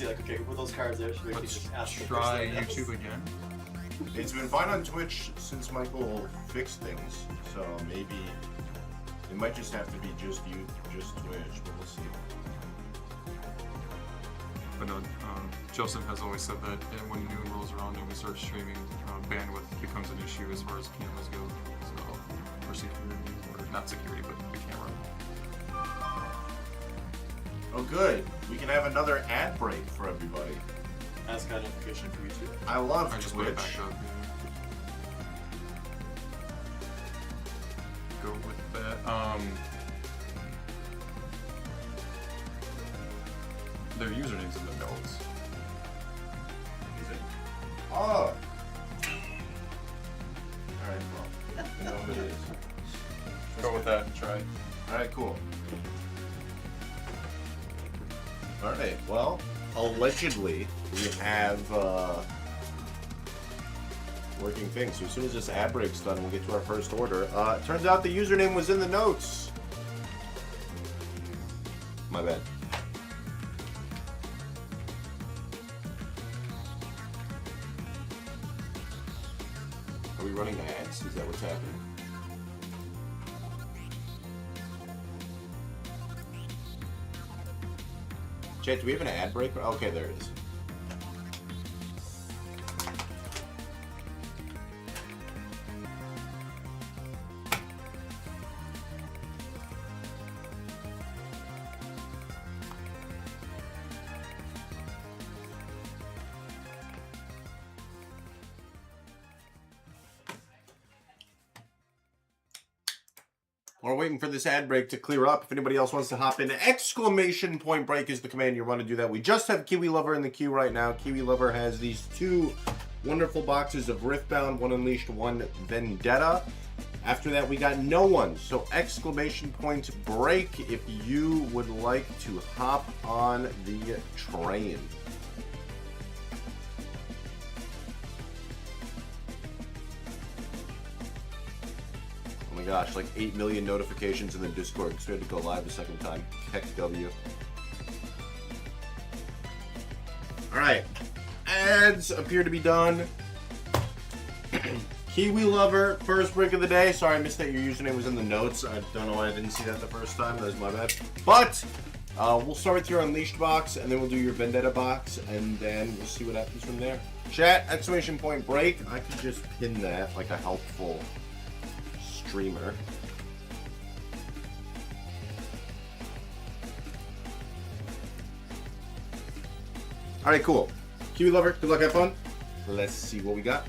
Like, okay, who put those cards there? Should we just ask try YouTube again? It's been fine on Twitch since Michael fixed things, so maybe it might just have to be just Twitch, but we'll see. But no, Joseph has always said that when noon rolls around and we start streaming, bandwidth becomes an issue as far as cameras go. So, or security, or not security, but the camera. Oh, good. We can have another ad break for everybody. As kind of notification for YouTube. I love I just put it Twitch. back up. Yeah. Go with that. Their usernames in the notes. Is it? Oh! Alright, well, you know what it is. Go with that and try. Alright, cool. Alright, well, allegedly, we have working things. So as soon as this ad break's done, we'll get to our first order. It turns out the username was in the notes. My bad. Are we running ads? Is that what's happening? Chat, do we have an ad break? Okay, there it is. We're waiting for this ad break to clear up. If anybody else wants to hop in, exclamation point break is the command you want to do that. We just have Kiwi Lover in the queue right now. Kiwi Lover has these two wonderful boxes of Riftbound, one Unleashed, one Vendetta. After that, we got no one. So exclamation point break if you would like to hop on the train. Oh my gosh, like 8 million notifications in the Discord because we had to go live a second time. Heck W. Alright. Ads appear to be done. Kiwi Lover, first break of the day. Sorry I missed that your username was in the notes. I don't know why I didn't see that the first time. That is my bad. But we'll start with your Unleashed box, and then we'll do your Vendetta box, and then we'll see what happens from there. Chat, exclamation point break. I could just pin that like a helpful streamer. Alright, cool. Kiwi Lover, good luck, have fun. Let's see what we got.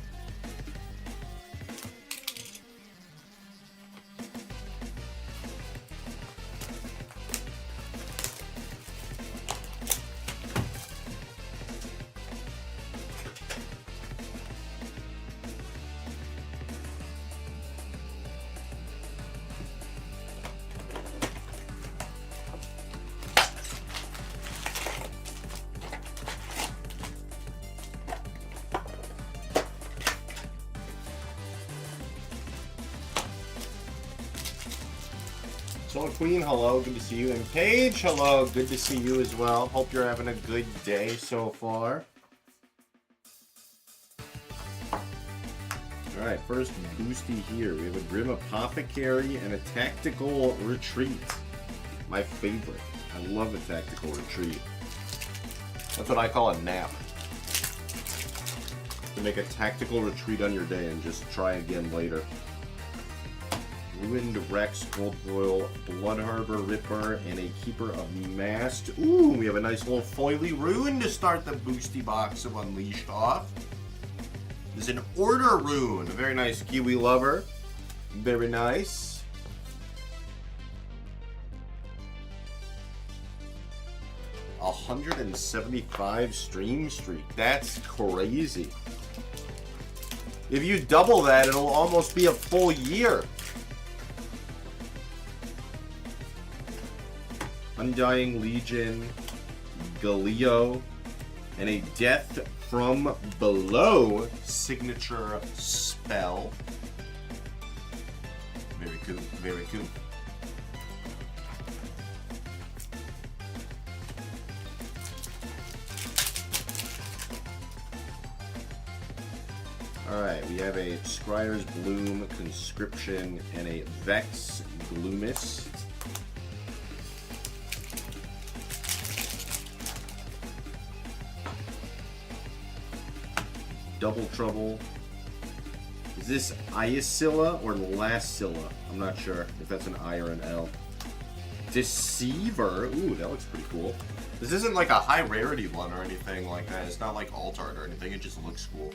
Soul Queen, hello, good to see you. And Paige, hello, good to see you as well. Hope you're having a good day so far. Alright, first boosty here. We have a Grim Apothecary and a Tactical Retreat. My favorite. I love a Tactical Retreat. That's what I call a nap. To make a tactical retreat on your day and just try again later. Ruined Rex, Gold Royal, Blood Harbor, Ripper, and a Keeper of Mast. Ooh, we have a nice little foily rune to start the boosty box of Unleashed off. There's an Order rune. A very nice, Kiwi Lover. Very nice. A 175 stream streak. That's crazy. If you double that, it'll almost be a full year. Undying Legion, Galio, and a Death from Below signature spell. Very cool, very cool. Alright, we have a Scryer's Bloom, Conscription, and a Vex Gloomis. Double Trouble. Is this Iacilla or Lacilla? I'm not sure if that's an I or an L. Deceiver. Ooh, that looks pretty cool. This isn't like a high rarity one or anything like that. It's not like alt-art or anything. It just looks cool.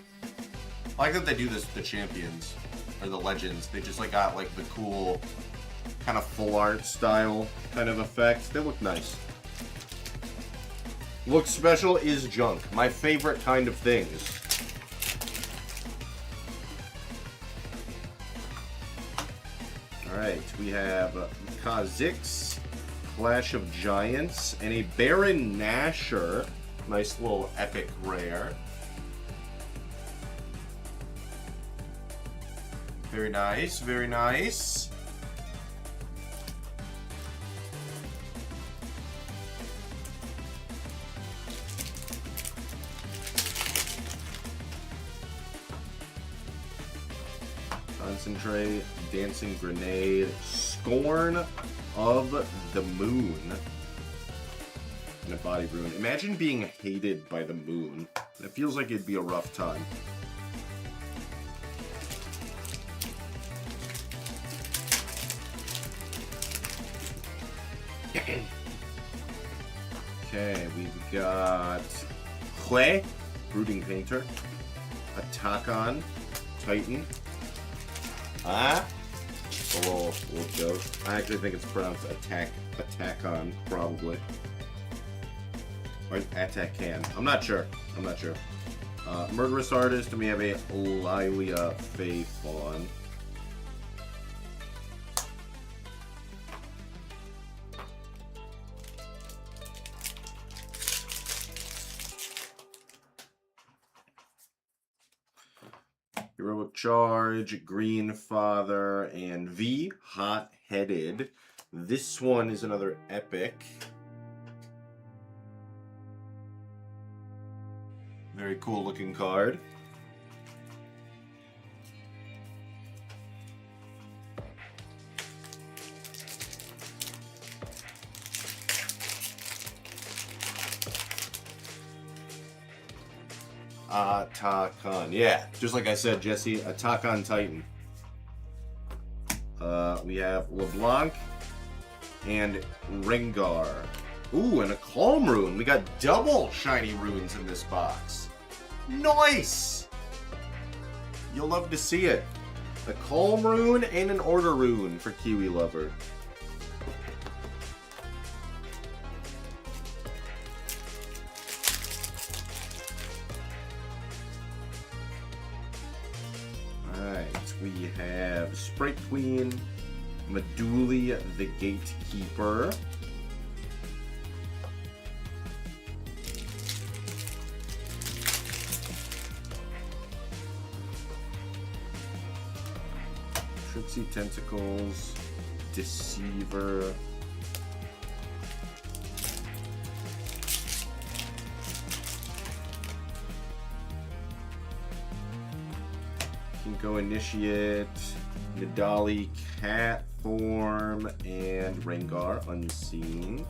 I like that they do this with the champions or the legends. They just like got like the cool kind of full art style kind of effects. They look nice. Looks special is junk. My favorite kind of things. Alright, we have Kha'Zix, Clash of Giants, and a Baron Nashor. Nice little epic rare. Very nice, very nice. Concentrate, Dancing Grenade, Scorn of the Moon, and a Body Rune. Imagine being hated by the moon. It feels like it'd be a rough time. Okay, we've got Hle, Brooding Painter, Attack-on Titan. A little joke. I actually think it's pronounced Attack-on, probably. Or Attack-can. I'm not sure. Murderous Artist, and we have a Lilia Fae Fawn. Heroic Charge, Green Father, and V, Hot-Headed. This one is another epic. Very cool looking card. Attack-on. Yeah, just like I said, Jesse, Attack-on Titan. We have LeBlanc and Rengar. Ooh, and a Calm Rune. We got double shiny runes in this box. Nice! You'll love to see it. A Calm Rune and an Order Rune for Kiwi Lover. We have Sprite Queen, Meduli the Gatekeeper, Trixie Tentacles, Deceiver, Kinko Initiate, Nidali Cat Form, and Rengar Unseen.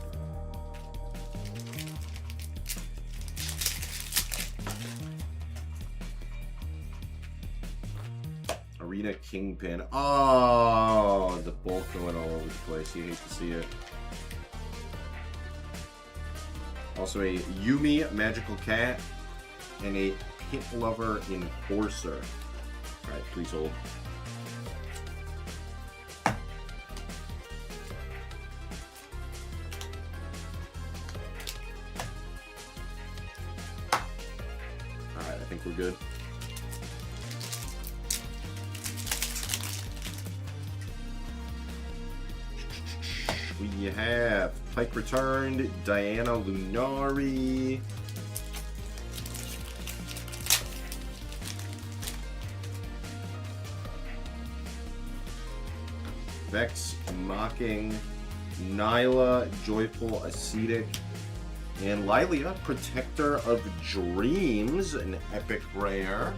Arena Kingpin. Oh, the bulk going all over the place. You hate to see it. Also a Yumi Magical Cat and a Pit Lover Enforcer. Alright, please hold. Alright, I think we're good. We have Pike Returned, Diana Lunari, Vex Mocking, Nyla Joyful Ascetic, and Lilia Protector of Dreams, an epic rare.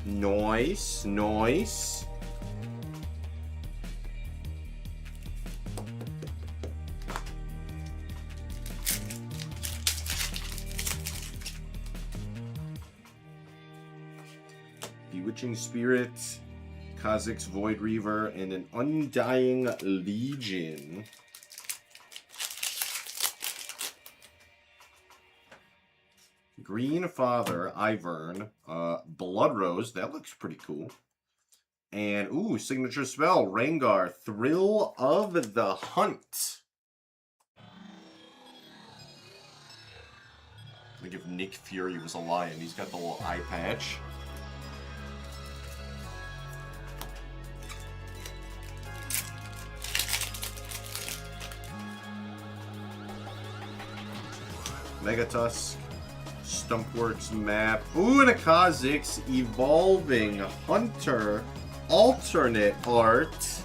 Nice, nice. Bewitching Spirit, Kha'Zix's Void Reaver, and an Undying Legion. Green Father, Ivern, Blood Rose, that looks pretty cool. And, ooh, signature spell, Rengar, Thrill of the Hunt. Like if Nick Fury was a lion, he's got the little eye patch. Megatusk, Stumpworks map. Ooh, and a Kha'Zix Evolving Hunter alternate art.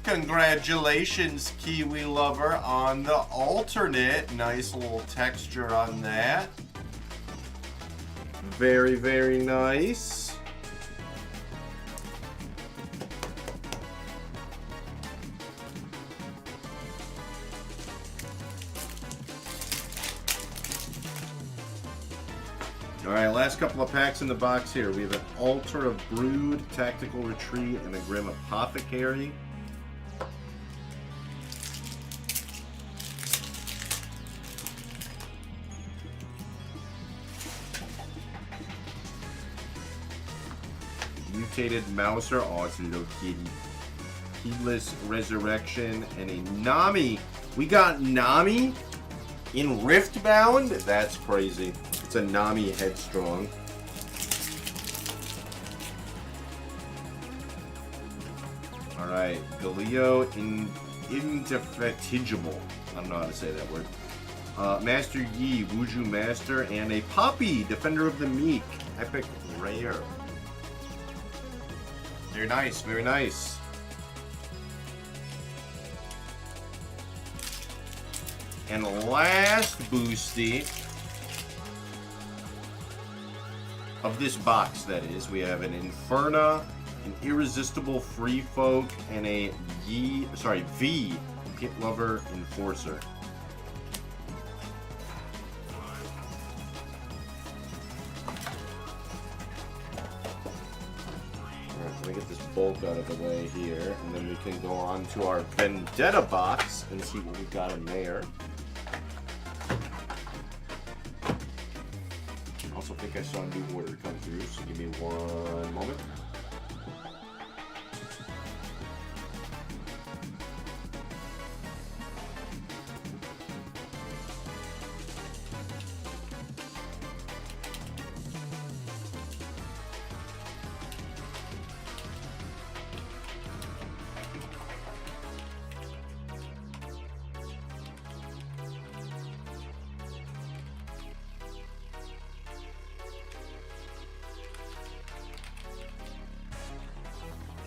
Congratulations, Kiwi Lover, on the alternate. Nice little texture on that. Very, very nice. Alright, last couple of packs in the box here. We have an Altar of Brood, Tactical Retreat, and a Grim Apothecary. Mutated Mouser. Oh, it's a little kitty. Heedless Resurrection, and a Nami. We got Nami in Riftbound? That's crazy. It's a Nami Headstrong. Alright, Galio Indefatigable. I don't know how to say that word. Master Yi, Wuju Master, and a Poppy, Defender of the Meek. Epic Rare. Very nice, very nice. And last boosty of this box, that is, we have an Inferna, an Irresistible Free Folk, and a V Pit Lover Enforcer. Alright, let me get this bulk out of the way here, and then we can go on to our Vendetta box and see what we've got in there. I think I saw a new order come through, so give me one moment.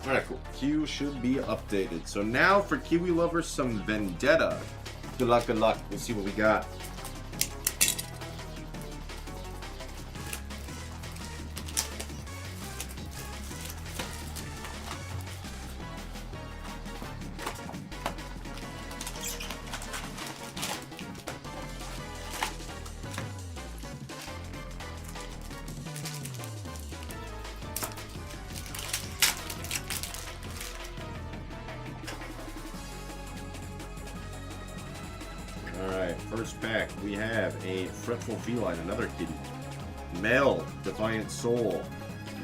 Alright, cool. Q should be updated. So now for Kiwi Lovers, some Vendetta. Good luck, good luck. Let's see what we got. Alright, first pack, we have a Fretful Feline, another kitty. Mel, Defiant Soul.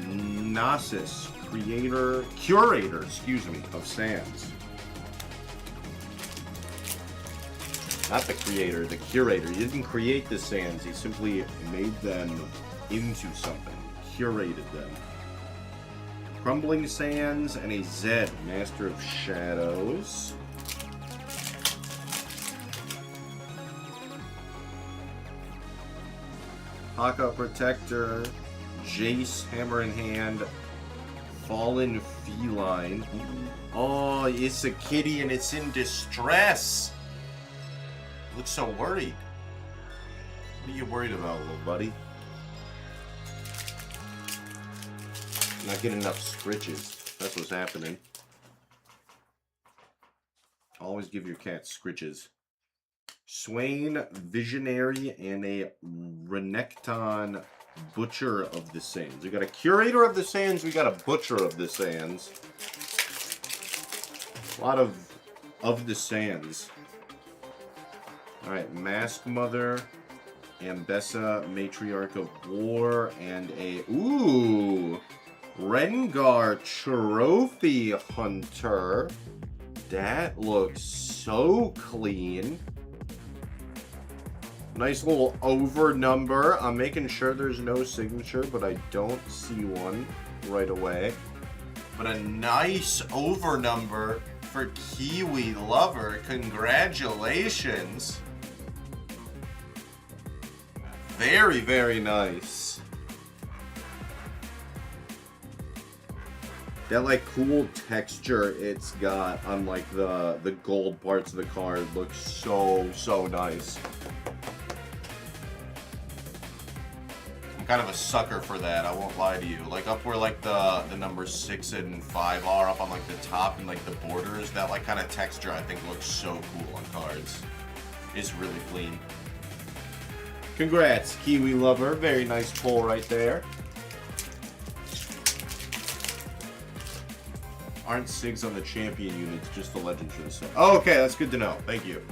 Gnosis, Curator, of Sands. Not the creator, the curator. He didn't create the sands, he simply made them into something. Curated them. Crumbling Sands, and a Zed, Master of Shadows. Haka Protector, Jace, Hammer in Hand, Fallen Feline. Oh, it's a kitty and it's in distress. Looks so worried. What are you worried about, little buddy? Not getting enough scritches. That's what's happening. Always give your cat scritches. Swain, Visionary, and a Renekton, Butcher of the Sands. We got a Curator of the Sands, we got a Butcher of the Sands. A lot of the Sands. Alright, Mask Mother, Ambessa, Matriarch of War, and a... Ooh! Rengar Trophy Hunter. That looks so clean. Nice little over number. I'm making sure there's no signature, but I don't see one right away. But a nice over number for Kiwi Lover. Congratulations. Very, very nice. That like cool texture it's got on like the gold parts of the card looks so nice. I'm kind of a sucker for that, I won't lie to you. Like up where like the numbers 6 and 5 are up on like the top and like the borders, that like kind of texture I think looks so cool on cards. It's really clean. Congrats, Kiwi Lover. Very nice pull right there. Aren't SIGs on the champion units, just the legends for the set. Oh, okay, that's good to know. Thank you.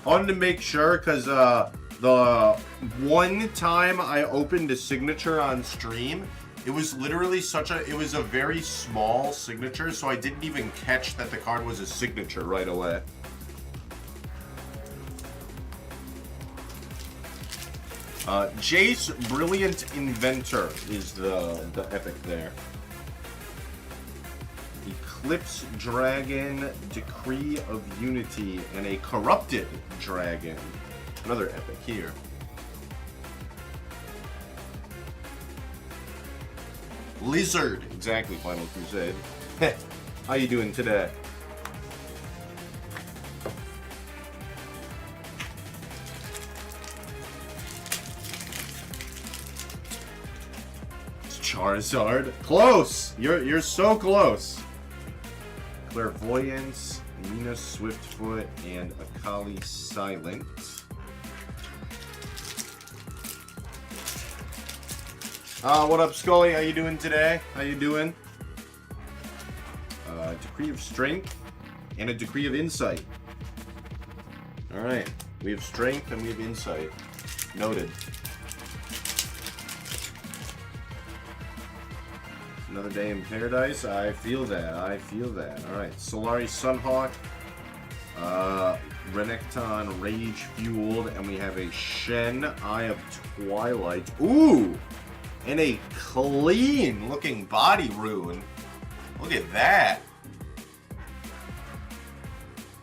I wanted to make sure because the one time I opened a signature on stream, it was literally it was a very small signature, so I didn't even catch that the card was a signature right away. Jace, Brilliant Inventor is the epic there. Eclipse Dragon, Decree of Unity, and a Corrupted Dragon. Another epic here. Lizard, exactly, Final Crusade. How you doing today? Charizard. Close! You're so close. Clairvoyance, Nina Swiftfoot, and Akali Silent. What up, Scully? How you doing today? How you doing? Decree of Strength and a Decree of Insight. Alright. We have Strength and we have Insight. Noted. Another day in paradise. I feel that. I feel that. Alright. Solari Sunhawk. Renekton Rage Fueled. And we have a Shen Eye of Twilight. Ooh! And a clean looking body rune. Look at that.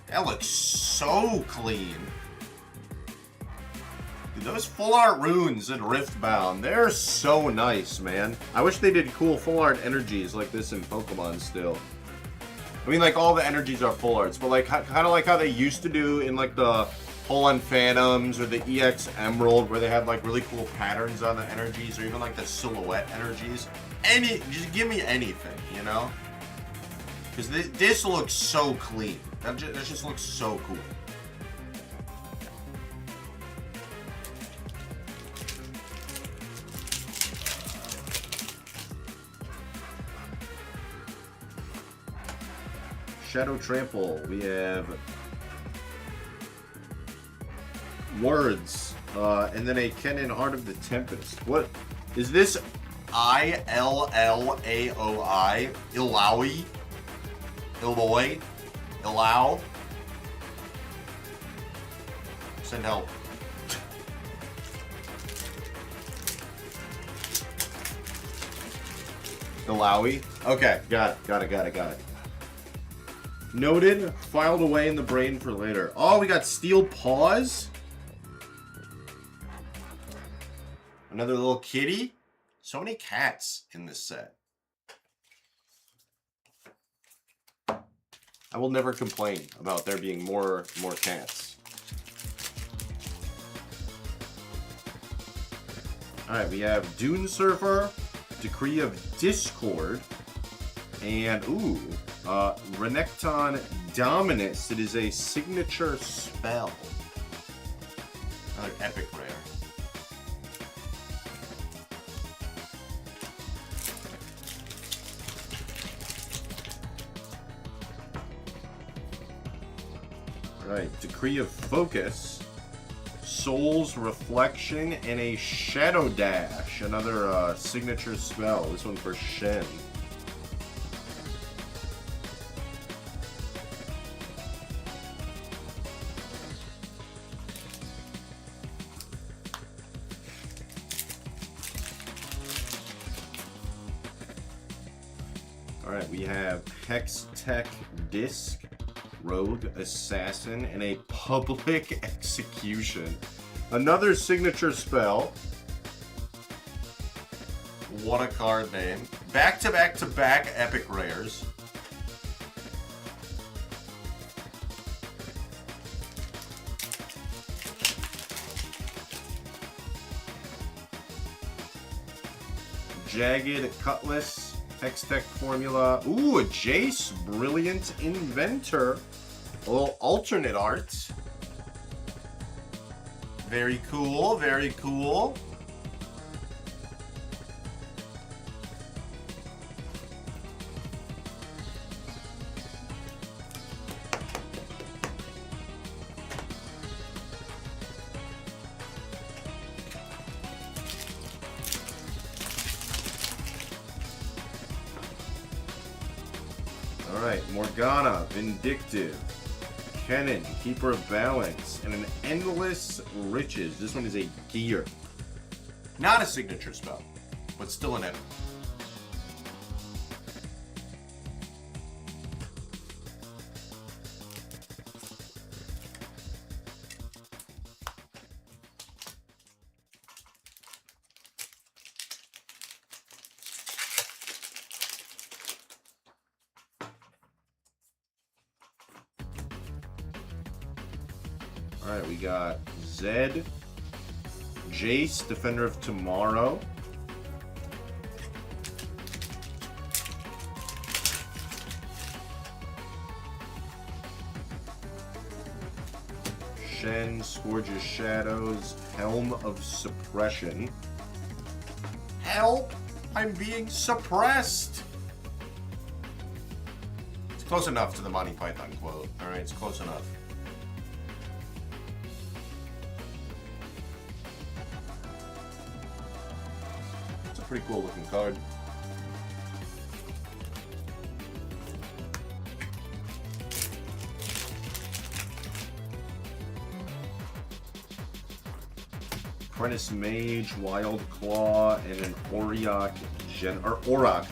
That looks so clean. Dude, those full art runes in Riftbound, they're so nice, man. I wish they did cool full art energies like this in Pokemon still. I mean, like, all the energies are full arts, but like kind of like how they used to do in like the Pull-on Phantoms or the EX Emerald, where they had like really cool patterns on the energies, or even like the silhouette energies. Just give me anything, you know? Because this looks so clean. That just looks so cool. Shadow Trample. We have Words, and then a Kennen Heart of the Tempest. What is this? I-L-L-A-O-I? Illaoi? Illoy? Illau? Send help. Illaoi? Okay, got it. Noted, filed away in the brain for later. Oh, we got Steel Paws? Another little kitty? So many cats in this set. I will never complain about there being more cats. Alright, we have Dune Surfer, Decree of Discord, And, ooh, Renekton Dominus. It is a signature spell. Another epic rare. Alright, Decree of Focus. Soul's Reflection, and a Shadow Dash. Another signature spell. This one for Shen. Alright, we have Hex Tech Disc, Rogue Assassin, and a Public Execution. Another signature spell. What a card name. Back to back to back epic rares. Jagged Cutlass, Hextech Formula. Ooh, a Jace, Brilliant Inventor. A little alternate art. Very cool, very cool. Alright, Morgana, Vindictive, Kennen, Keeper of Balance, and an Endless Riches. This one is a gear. Not a signature spell, but still an epic. Alright, we got Zed, Jace, Defender of Tomorrow, Shen, Scourge's Shadows, Helm of Suppression. Help! I'm being suppressed! It's close enough to the Monty Python quote. Alright, it's close enough. Pretty cool looking card. Apprentice Mage, Wild Claw, and an Auroch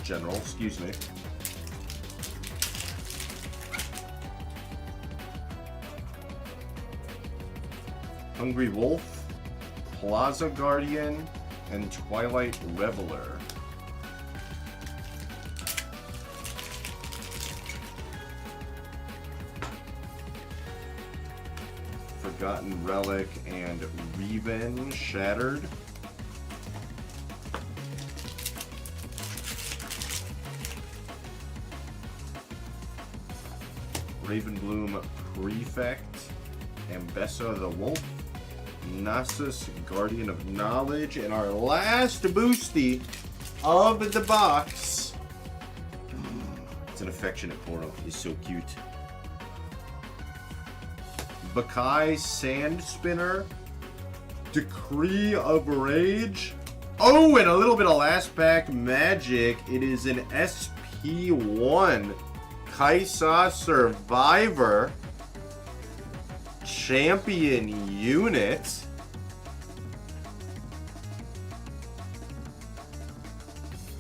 General, excuse me. Hungry Wolf, Plaza Guardian, and Twilight Reveler. Forgotten Relic and Reven Shattered. Ravenbloom Prefect, Ambessa the Wolf, Nasus, Guardian of Knowledge, and our last boosty of the box. It's an affectionate Poro. He's so cute. Bakai Sand Spinner, Decree of Rage. Oh, and a little bit of last pack magic. It is an SP1 Kaisa Survivor Champion Unit.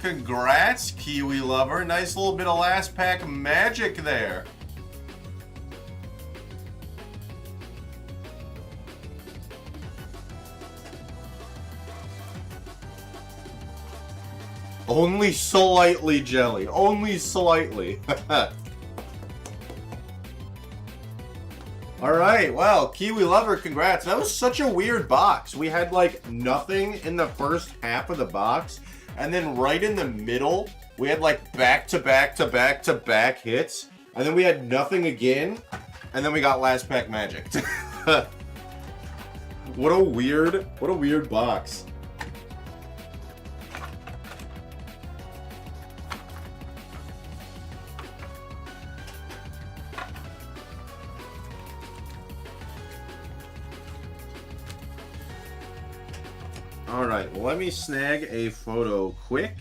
Congrats, Kiwi Lover. Nice little bit of last pack magic there. Only slightly, Jelly. Only slightly. Alright, well, Kiwi Lover, congrats. That was such a weird box. We had, like, nothing in the first half of the box, and then right in the middle We had like back-to-back hits, and then we had nothing again, and then we got last pack magic. What a weird box. All right, well, let me snag a photo quick.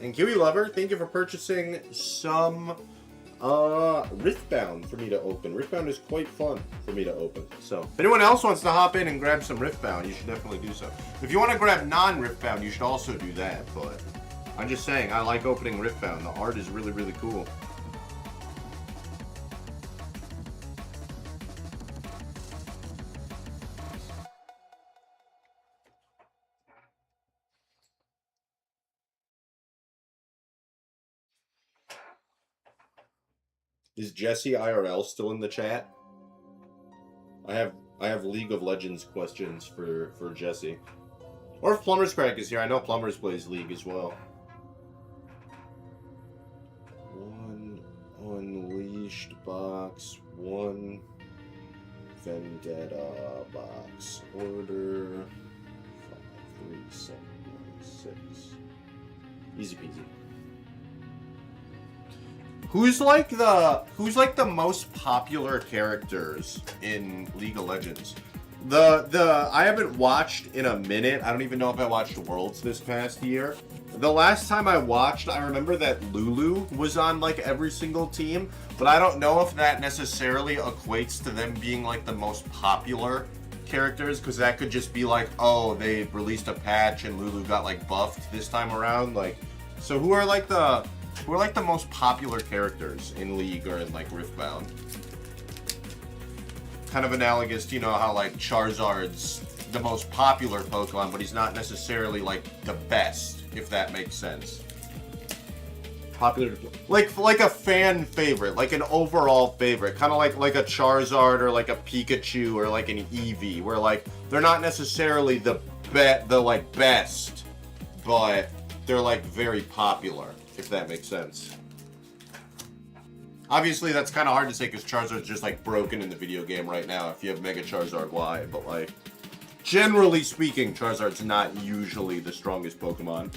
And Kiwi Lover, thank you for purchasing some Riftbound for me to open. Riftbound is quite fun for me to open. So if anyone else wants to hop in and grab some Riftbound, you should definitely do so. If you want to grab non-Riftbound, you should also do that. But I'm just saying, I like opening Riftbound. The art is really, really cool. Is Jesse IRL still in the chat? I have League of Legends questions for Jesse. Or if Plumber's Crack is here, I know Plumbers plays League as well. One Unleashed box, one Vendetta box. Order 53716. Easy peasy. Who's like the most popular characters in League of Legends? I haven't watched in a minute. I don't even know if I watched Worlds this past year. The last time I watched, I remember that Lulu was on like every single team, but I don't know if that necessarily equates to them being like the most popular characters, because that could just be like, oh, they released a patch and Lulu got like buffed this time around. Like, so who are like the most popular characters in League or in like Riftbound? Kind of analogous to, you know, how like Charizard's the most popular Pokemon, but he's not necessarily like the best, if that makes sense. Popular, like a fan favorite, like an overall favorite, kind of like a Charizard or like a Pikachu or like an Eevee, where like they're not necessarily the best, but they're like very popular, if that makes sense. Obviously, that's kind of hard to say because Charizard's just like broken in the video game right now if you have Mega Charizard Y, but like generally speaking, Charizard's not usually the strongest Pokemon.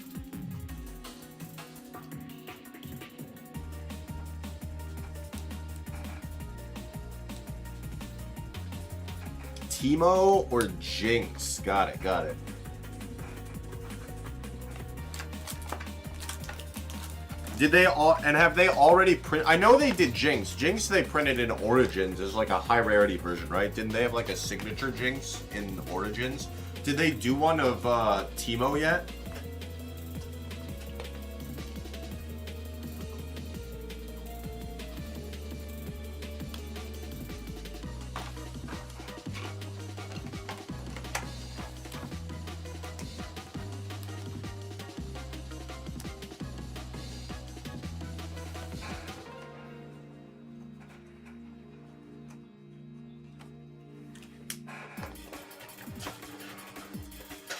Teemo or Jinx? Got it, got it. Did they all, and have they already print? I know they did Jinx. Jinx they printed in Origins as like a high rarity version, right? Didn't they have like a signature Jinx in Origins? Did they do one of Teemo yet?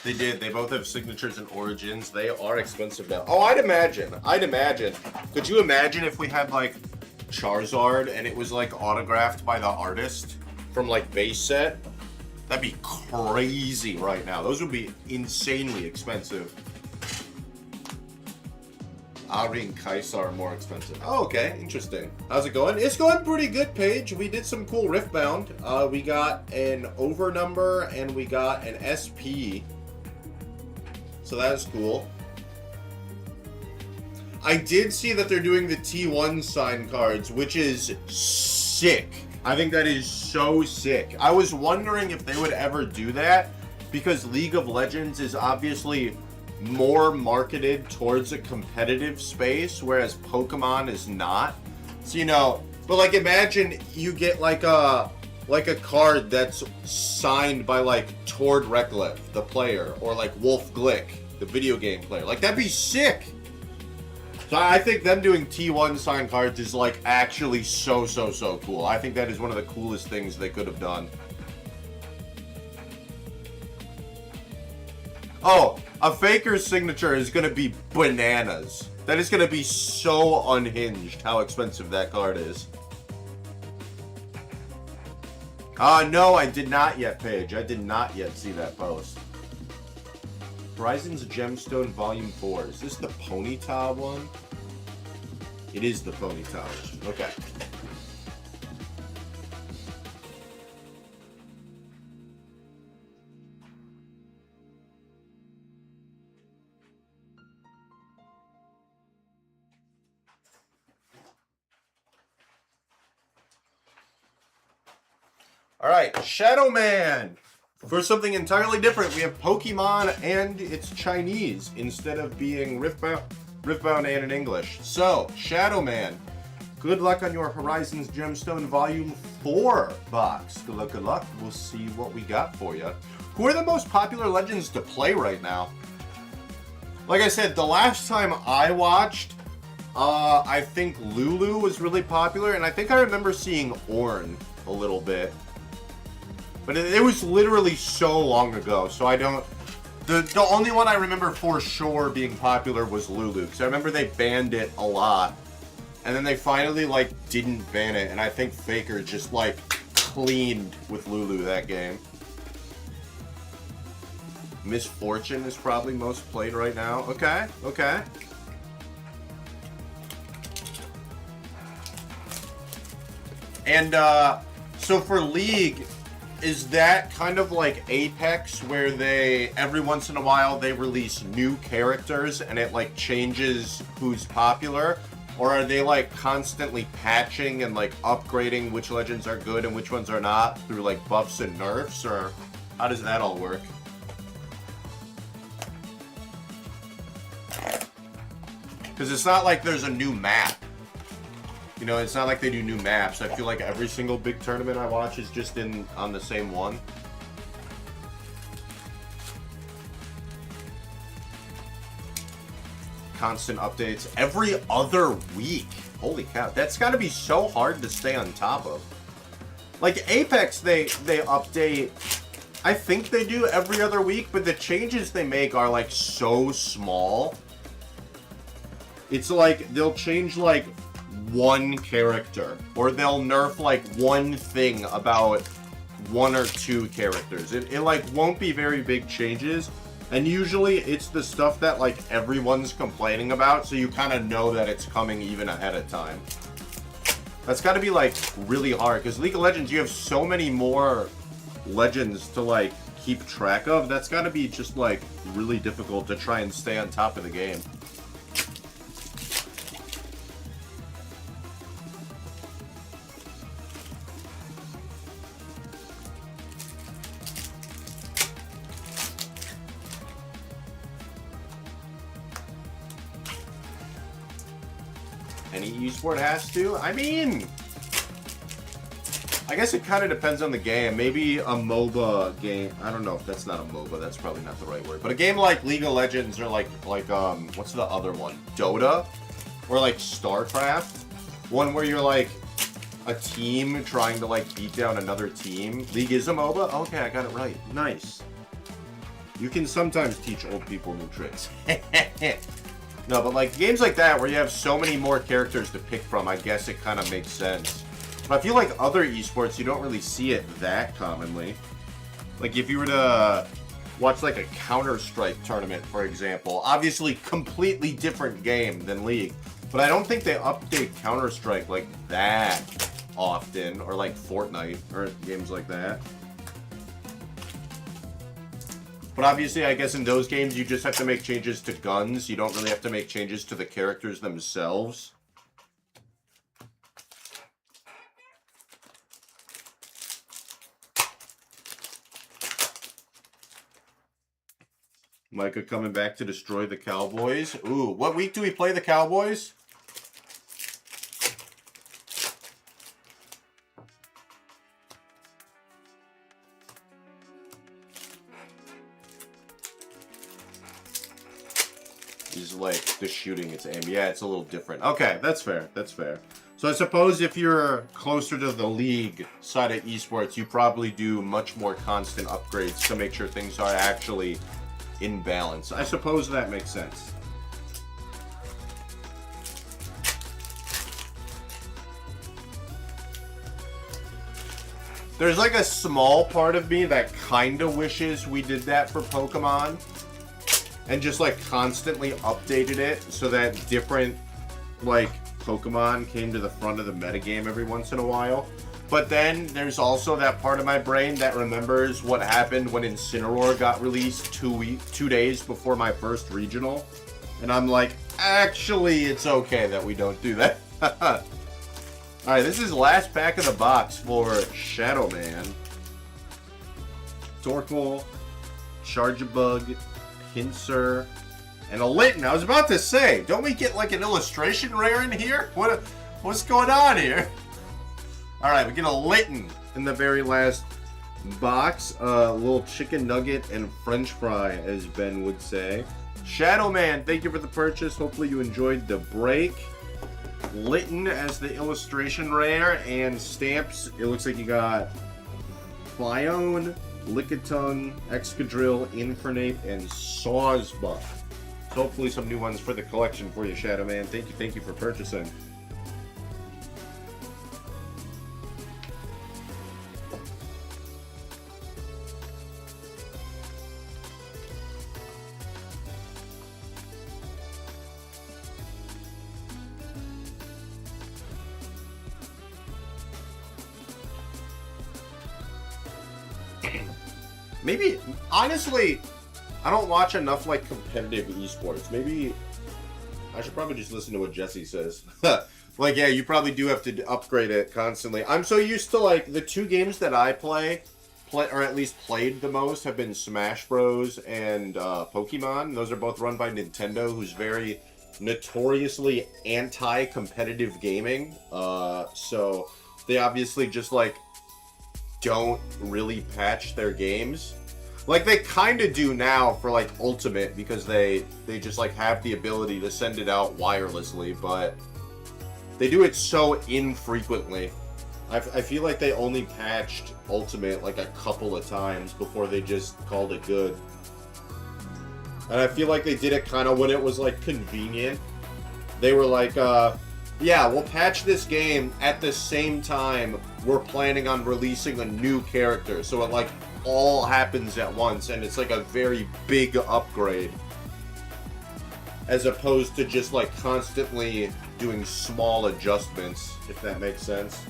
They did. They both have signatures and Origins. They are expensive now. Oh, I'd imagine. Could you imagine if we had like Charizard and it was like autographed by the artist from like base set? That'd be crazy right now. Those would be insanely expensive. Ari and Kaisar are more expensive. Oh, okay. Interesting. How's it going? It's going pretty good, Paige. We did some cool Riftbound. We got an over number and we got an SP. So that is cool. I did see that they're doing the T1 sign cards, which is sick. I think that is so sick. I was wondering if they would ever do that, because League of Legends is obviously more marketed towards a competitive space, whereas Pokemon is not. So, you know, but like imagine you get like a card that's signed by like Tord Reklev, the player, or like Wolf Glick, the video game player. Like that'd be sick. So I think them doing T1 signed cards is like actually so cool. I think that is one of the coolest things they could have done. Oh, a Faker's signature is going to be bananas. That is going to be so unhinged how expensive that card is. No, I did not yet, Paige. I did not yet see that post. Horizon's Gemstone Volume 4. Is this the Ponyta one? It is the Ponyta one. Okay. All right, Shadow Man. For something entirely different, we have Pokemon and it's Chinese instead of being Riftbound and in English. So, Shadow Man, good luck on your Horizons Gemstone Volume 4 box. Good luck, good luck. We'll see what we got for you. Who are the most popular legends to play right now? Like I said, the last time I watched, I think Lulu was really popular, and I think I remember seeing Ornn a little bit. But it was literally so long ago, so I don't... The only one I remember for sure being popular was Lulu, because I remember they banned it a lot. And then they finally, like, didn't ban it, and I think Faker just, like, cleaned with Lulu that game. Miss Fortune is probably most played right now. Okay, okay. And, so for League... Is that kind of like Apex, where they, every once in a while, they release new characters and it like changes who's popular? Or are they like constantly patching and like upgrading which legends are good and which ones are not through like buffs and nerfs? Or how does that all work? Because it's not like there's a new map. You know, it's not like they do new maps. I feel like every single big tournament I watch is just on the same one. Constant updates every other week. Holy cow, that's got to be so hard to stay on top of. Like Apex, they update. I think they do every other week, but the changes they make are like so small. It's like they'll change like one character, or they'll nerf like one thing about one or two characters. It like won't be very big changes, and usually it's the stuff that like everyone's complaining about, so you kind of know that it's coming even ahead of time. That's got to be like really hard, because League of Legends, you have so many more legends to like keep track of. That's got to be just like really difficult to try and stay on top of the game. Any esport has to? I mean, I guess it kind of depends on the game. Maybe a MOBA game. I don't know if that's not a MOBA. That's probably not the right word. But a game like League of Legends or like what's the other one? Dota? Or like StarCraft? One where you're like a team trying to like beat down another team. League is a MOBA? Okay, I got it right. Nice. You can sometimes teach old people new tricks. No, but like games like that where you have so many more characters to pick from, I guess it kind of makes sense. But I feel like other esports, you don't really see it that commonly. Like if you were to watch like a Counter-Strike tournament, for example, obviously completely different game than League. But I don't think they update Counter-Strike like that often, or like Fortnite, or games like that. But obviously, I guess in those games, you just have to make changes to guns. You don't really have to make changes to the characters themselves. Micah coming back to destroy the Cowboys. Ooh, what week do we play the Cowboys? He's like the shooting, it's aim. Yeah, it's a little different. Okay, that's fair. That's fair. So I suppose if you're closer to the league side of esports, you probably do much more constant upgrades to make sure things are actually in balance. I suppose that makes sense. There's like a small part of me that kind of wishes we did that for Pokemon. And just like constantly updated it so that different like Pokemon came to the front of the metagame every once in a while. But then there's also that part of my brain that remembers what happened when Incineroar got released 2 days before my first regional. And I'm like, actually, it's okay that we don't do that. Alright, this is last pack of the box for Shadow Man. Torkoal, Charjabug, Pinsir, and a Litten. I was about to say, don't we get like an illustration rare in here? What's going on here? All right, we get a Litten in the very last box. A little chicken nugget and French fry, as Ben would say. Shadow Man, thank you for the purchase. Hopefully you enjoyed the break. Litten as the illustration rare, and stamps. It looks like you got Clone, Lickitung, Excadrill, Infernape, and Sawsbuck. So hopefully some new ones for the collection for you, Shadow Man. Thank you for purchasing. Maybe, honestly, I don't watch enough, like, competitive esports. Maybe I should probably just listen to what Jesse says. Like, yeah, you probably do have to upgrade it constantly. I'm so used to, like, the two games that I play, or at least played the most, have been Smash Bros. And Pokemon. Those are both run by Nintendo, who's very notoriously anti-competitive gaming. So they obviously just, like, don't really patch their games. Like, they kind of do now for, like, Ultimate, because they just, like, have the ability to send it out wirelessly, but they do it so infrequently. I feel like they only patched Ultimate, like, a couple of times before they just called it good. And I feel like they did it kind of when it was, like, convenient. They were like, yeah, we'll patch this game at the same time we're planning on releasing a new character. So it, like, all happens at once, and it's, like, a very big upgrade. As opposed to just, like, constantly doing small adjustments, if that makes sense.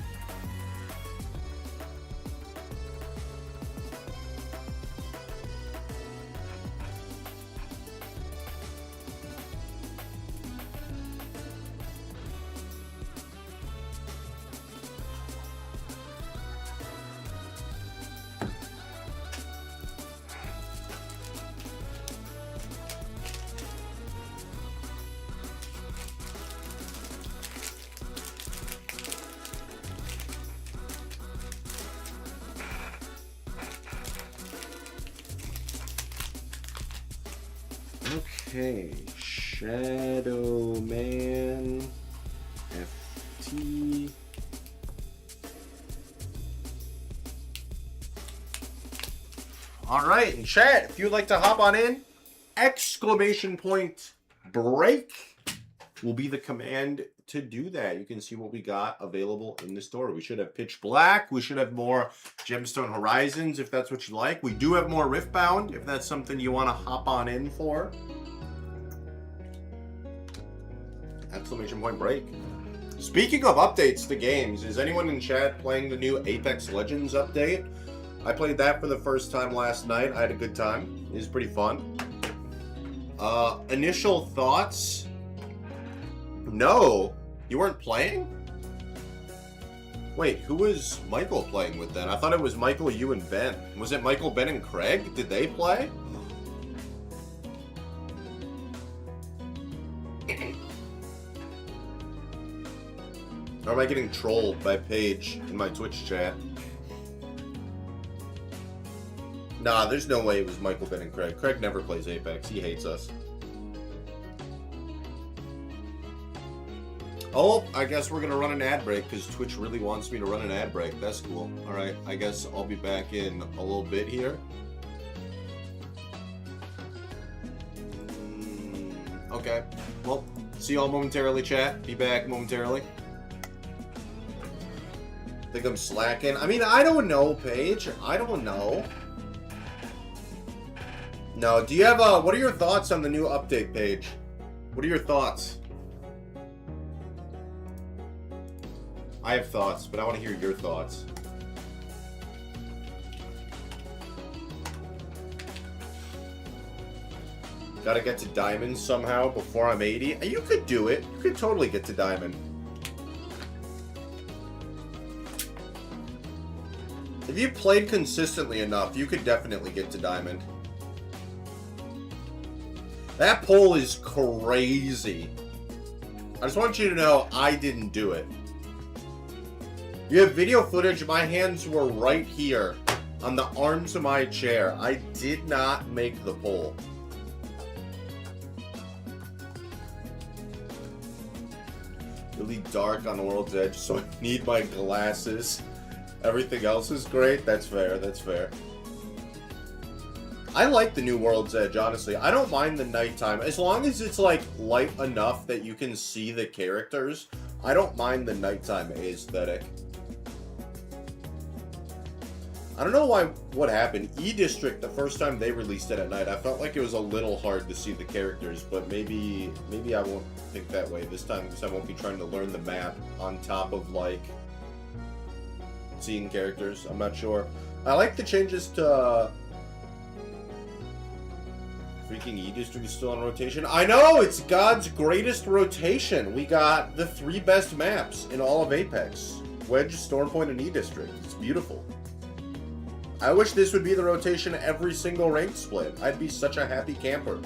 Okay, Shadow Man, FT. All right, and chat, if you'd like to hop on in, exclamation point break will be the command to do that. You can see what we got available in the store. We should have Pitch Black. We should have more Gemstone Horizons, if that's what you like. We do have more Riftbound, if that's something you want to hop on in for. Exclamation point break. Speaking of updates to games, is anyone in chat playing the new Apex Legends update? I played that for the first time last night. I had a good time. It was pretty fun. Initial thoughts? No. You weren't playing? Wait, who was Michael playing with then? I thought it was Michael, you, and Ben. Was it Michael, Ben, and Craig? Did they play? Or am I getting trolled by Paige in my Twitch chat? Nah, there's no way it was Michael, Ben, and Craig. Craig never plays Apex. He hates us. Oh, I guess we're going to run an ad break because Twitch really wants me to run an ad break. That's cool. All right, I guess I'll be back in a little bit here. Okay. Well, see y'all momentarily, chat. Be back momentarily. Think I'm slacking? I mean, I don't know, Paige. I don't know. No, do you have what are your thoughts on the new update, Paige? What are your thoughts? I have thoughts, but I want to hear your thoughts. Gotta get to Diamond somehow before I'm 80. You could do it. You could totally get to Diamond. If you played consistently enough, you could definitely get to Diamond. That poll is crazy. I just want you to know I didn't do it. You have video footage. My hands were right here on the arms of my chair. I did not make the poll. Really dark on the World's Edge, so I need my glasses. Everything else is great. That's fair. That's fair. I like the new World's Edge, honestly. I don't mind the nighttime. As long as it's, like, light enough that you can see the characters, I don't mind the nighttime aesthetic. I don't know what happened. E-District, the first time they released it at night, I felt like it was a little hard to see the characters, but maybe I won't think that way this time because I won't be trying to learn the map on top of, like, seeing characters. I'm not sure. I like the changes to... Freaking E-District is still on rotation. I know! It's God's greatest rotation. We got the 3 best maps in all of Apex. Wedge, Stormpoint, and E-District. It's beautiful. I wish this would be the rotation every single ranked split. I'd be such a happy camper.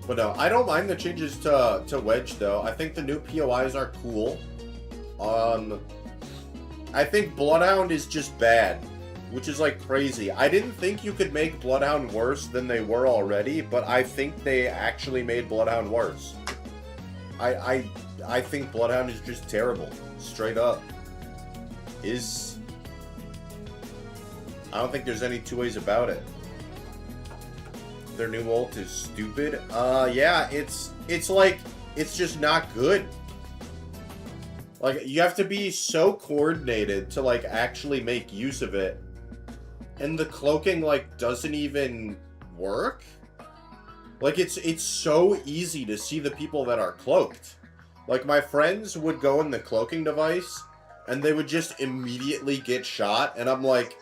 But no, I don't mind the changes to Wedge, though. I think the new POIs are cool. I think Bloodhound is just bad, which is, like, crazy. I didn't think you could make Bloodhound worse than they were already, but I think they actually made Bloodhound worse. I think Bloodhound is just terrible. Straight up. I don't think there's any two ways about it. Their new ult is stupid. Yeah, it's like, it's just not good. Like, you have to be so coordinated to, like, actually make use of it. And the cloaking, like, doesn't even work. Like, it's so easy to see the people that are cloaked. Like, my friends would go in the cloaking device, and they would just immediately get shot, and I'm like,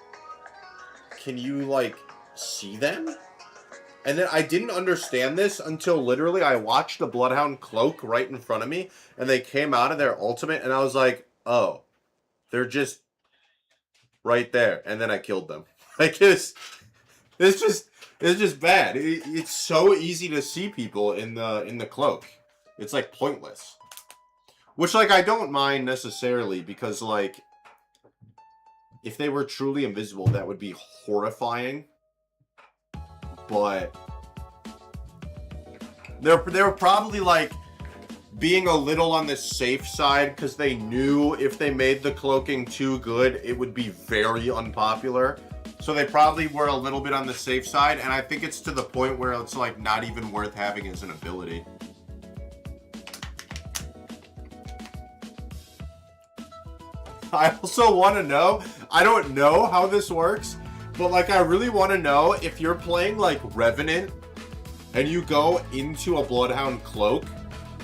can you, like, see them? And then I didn't understand this until literally I watched the Bloodhound cloak right in front of me, and they came out of their ultimate, and I was like, oh, they're just right there. And then I killed them. Like, it's just bad. It's so easy to see people in the cloak. It's, like, pointless. Which, like, I don't mind necessarily, because, like, if they were truly invisible, that would be horrifying. But they're probably, like, being a little on the safe side, because they knew if they made the cloaking too good, it would be very unpopular. So they probably were a little bit on the safe side, and I think it's to the point where it's, like, not even worth having as an ability. I also want to know, I don't know how this works, but, like, I really want to know if you're playing, like, Revenant and you go into a Bloodhound cloak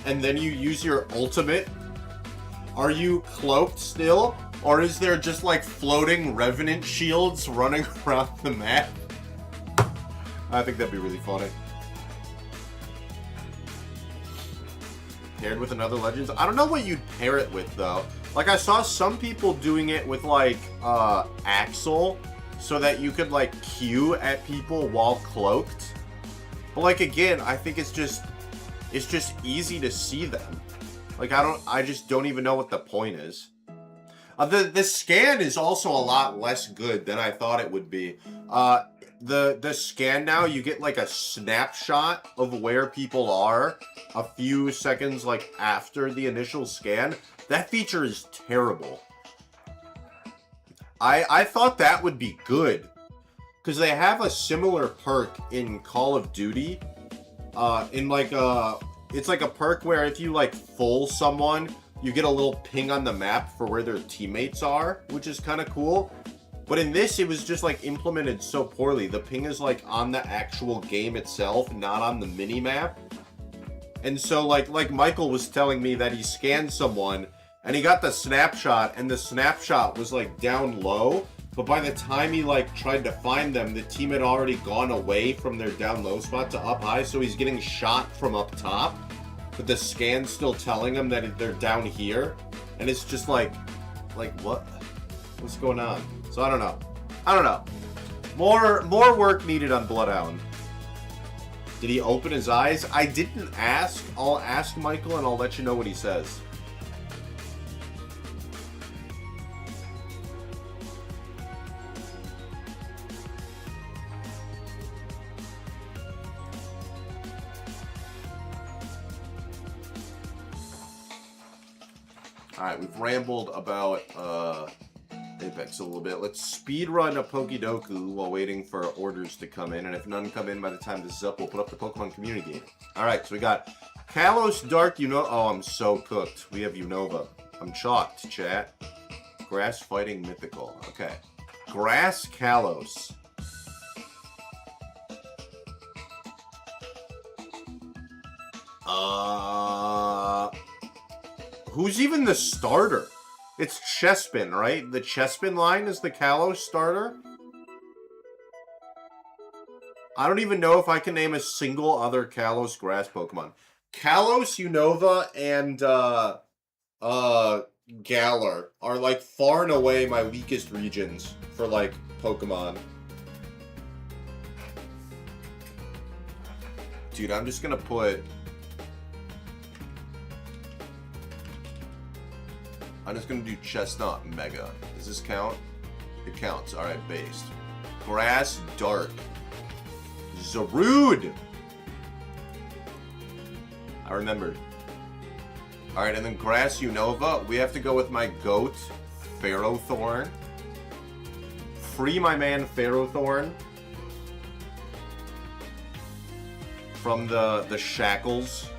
and then you use your ultimate, are you cloaked still? Or is there just, like, floating Revenant shields running around the map? I think that'd be really funny. Paired with another Legends? I don't know what you'd pair it with, though. Like, I saw some people doing it with, like, Axel, so that you could, like, Q at people while cloaked. But, like, again, I think it's just it's just easy to see them. Like, I just don't even know what the point is. The scan is also a lot less good than I thought it would be. The scan now, you get like a snapshot of where people are a few seconds like after the initial scan. That feature is terrible. I thought that would be good, because they have a similar perk in Call of Duty. It's like a perk where if you like full someone, you get a little ping on the map for where their teammates are, which is kind of cool. But in this, it was just like implemented so poorly. The ping is like on the actual game itself, not on the mini map. And so like Michael was telling me that he scanned someone and he got the snapshot, and the snapshot was like down low. But by the time he like tried to find them, the team had already gone away from their down low spot to up high. So he's getting shot from up top, but the scan's still telling him that they're down here. And it's just like what? What's going on? So I don't know. More work needed on Bloodhound. Did he open his eyes? I didn't ask. I'll ask Michael and I'll let you know what he says. Alright, we've rambled about Apex a little bit. Let's speed run a Pokedoku while waiting for orders to come in. And if none come in by the time this is up, we'll put up the Pokemon community game. Alright, so we got Kalos, Dark, Oh, I'm so cooked. We have Unova. I'm chalked, chat. Grass Fighting Mythical. Okay. Grass Kalos. Who's even the starter? It's Chespin, right? The Chespin line is the Kalos starter? I don't even know if I can name a single other Kalos grass Pokemon. Kalos, Unova, and Galar are like far and away my weakest regions for like Pokemon. Dude, I'm just gonna put... I'm just going to do Chestnut Mega. Does this count? It counts. Alright, based. Grass Dark. Zarude! I remembered. Alright, and then Grass Unova. We have to go with my goat, Ferrothorn. Free my man Ferrothorn from the shackles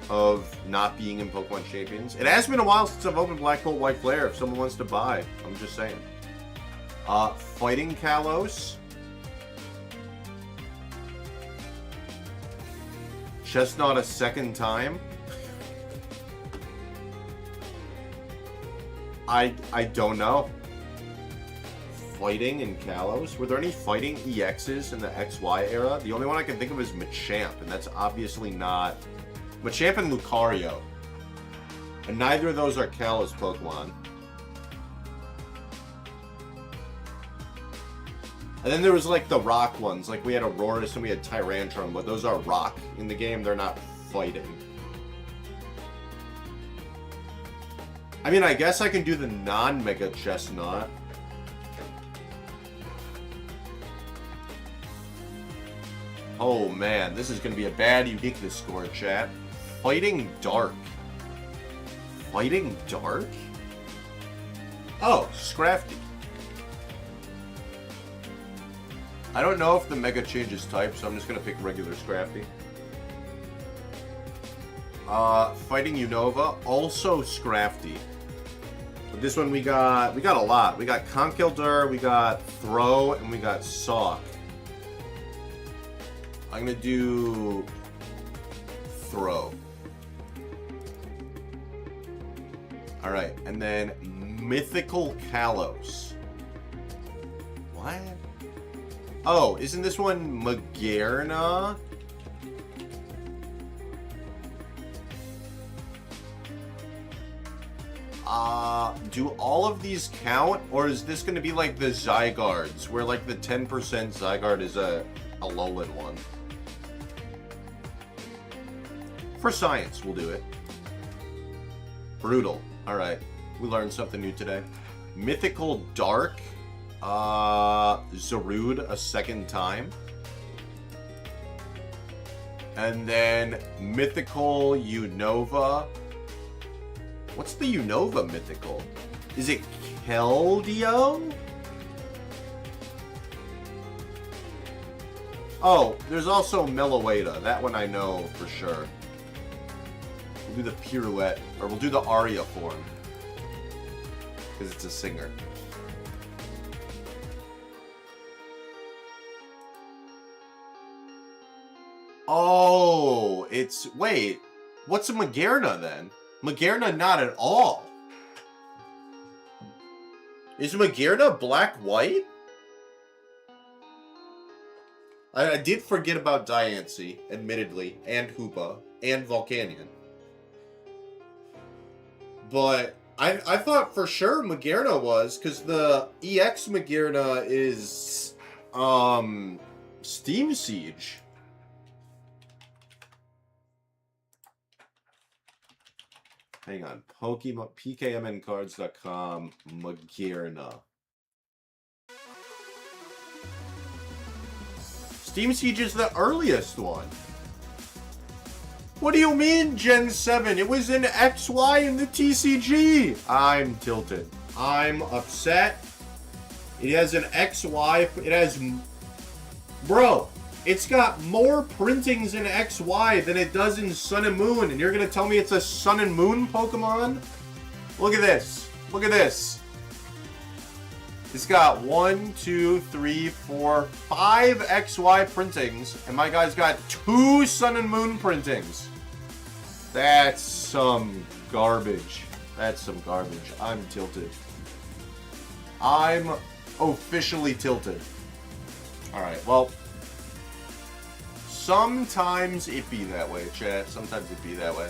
of not being in Pokemon Champions. It has been a while since I've opened Black Bolt White Flare. If someone wants to buy, I'm just saying. Fighting Kalos. Chestnut a second time. I don't know. Fighting and Kalos. Were there any fighting EXs in the XY era? The only one I can think of is Machamp, and that's obviously not... Machamp and Lucario. And neither of those are Kalos Pokemon. And then there was like the rock ones. Like we had Aurorus and we had Tyrantrum, but those are rock in the game. They're not fighting. I mean, I guess I can do the non-Mega Chestnut. Oh man, this is going to be a bad uniqueness score, chat. Fighting Dark. Fighting Dark? Oh, Scrafty. I don't know if the Mega changes type, so I'm just going to pick regular Scrafty. Fighting Unova, also Scrafty. But this one we got a lot. We got Conkeldurr, we got Throw, and we got Sawk. I'm going to do Throw. Alright, and then Mythical Kalos. What? Oh, isn't this one Magearna? Do all of these count? Or is this going to be like the Zygardes, where like the 10% Zygarde is a Alolan one? For science, we'll do it. Brutal. Alright. We learned something new today. Mythical Dark. Zarude a second time. And then Mythical Unova. What's the Unova mythical? Is it Keldeo? Oh, there's also Meloeda. That one I know for sure. We'll do the pirouette, or we'll do the aria form. Because it's a singer. Oh, it's... Wait. What's a Magearna then? Magearna not at all. Is Magearna black-white? I did forget about Diancie, admittedly, and Hoopa, and Volcanion. But I thought for sure Magearna was, because the EX Magearna is Steam Siege. Hang on. Pokemon PKMNcards.com Magearna. Steam Siege is the earliest one. What do you mean, Gen 7? It was in XY in the TCG. I'm tilted. I'm upset. It has an XY. It has... Bro, it's got more printings in XY than it does in Sun and Moon. And you're going to tell me it's a Sun and Moon Pokemon? Look at this. Look at this. It's got 1, 2, 3, 4, 5 XY printings, and my guy's got 2 Sun and Moon printings. That's some garbage. That's some garbage. I'm tilted. I'm officially tilted. Alright, well, sometimes it be that way, chat. Sometimes it be that way.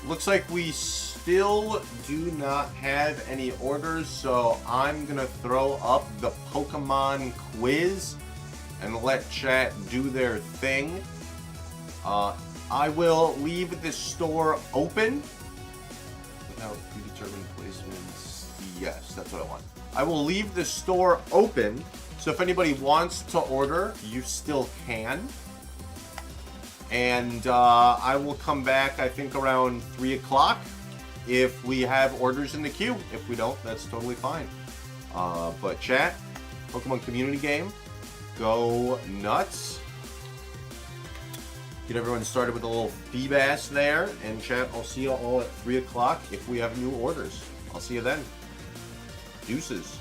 Looks like we still do not have any orders, so I'm gonna throw up the Pokemon quiz and let chat do their thing. I will leave this store open without predetermined placements. Yes, that's what I want. I will leave the store open, so if anybody wants to order, you still can. And I will come back, I think, around 3 o'clock if we have orders in the queue. If we don't, that's totally fine. But chat, Pokemon community game, go nuts. Get everyone started with a little Feebas there. And chat, I'll see you all at 3 o'clock if we have new orders. I'll see you then. Deuces.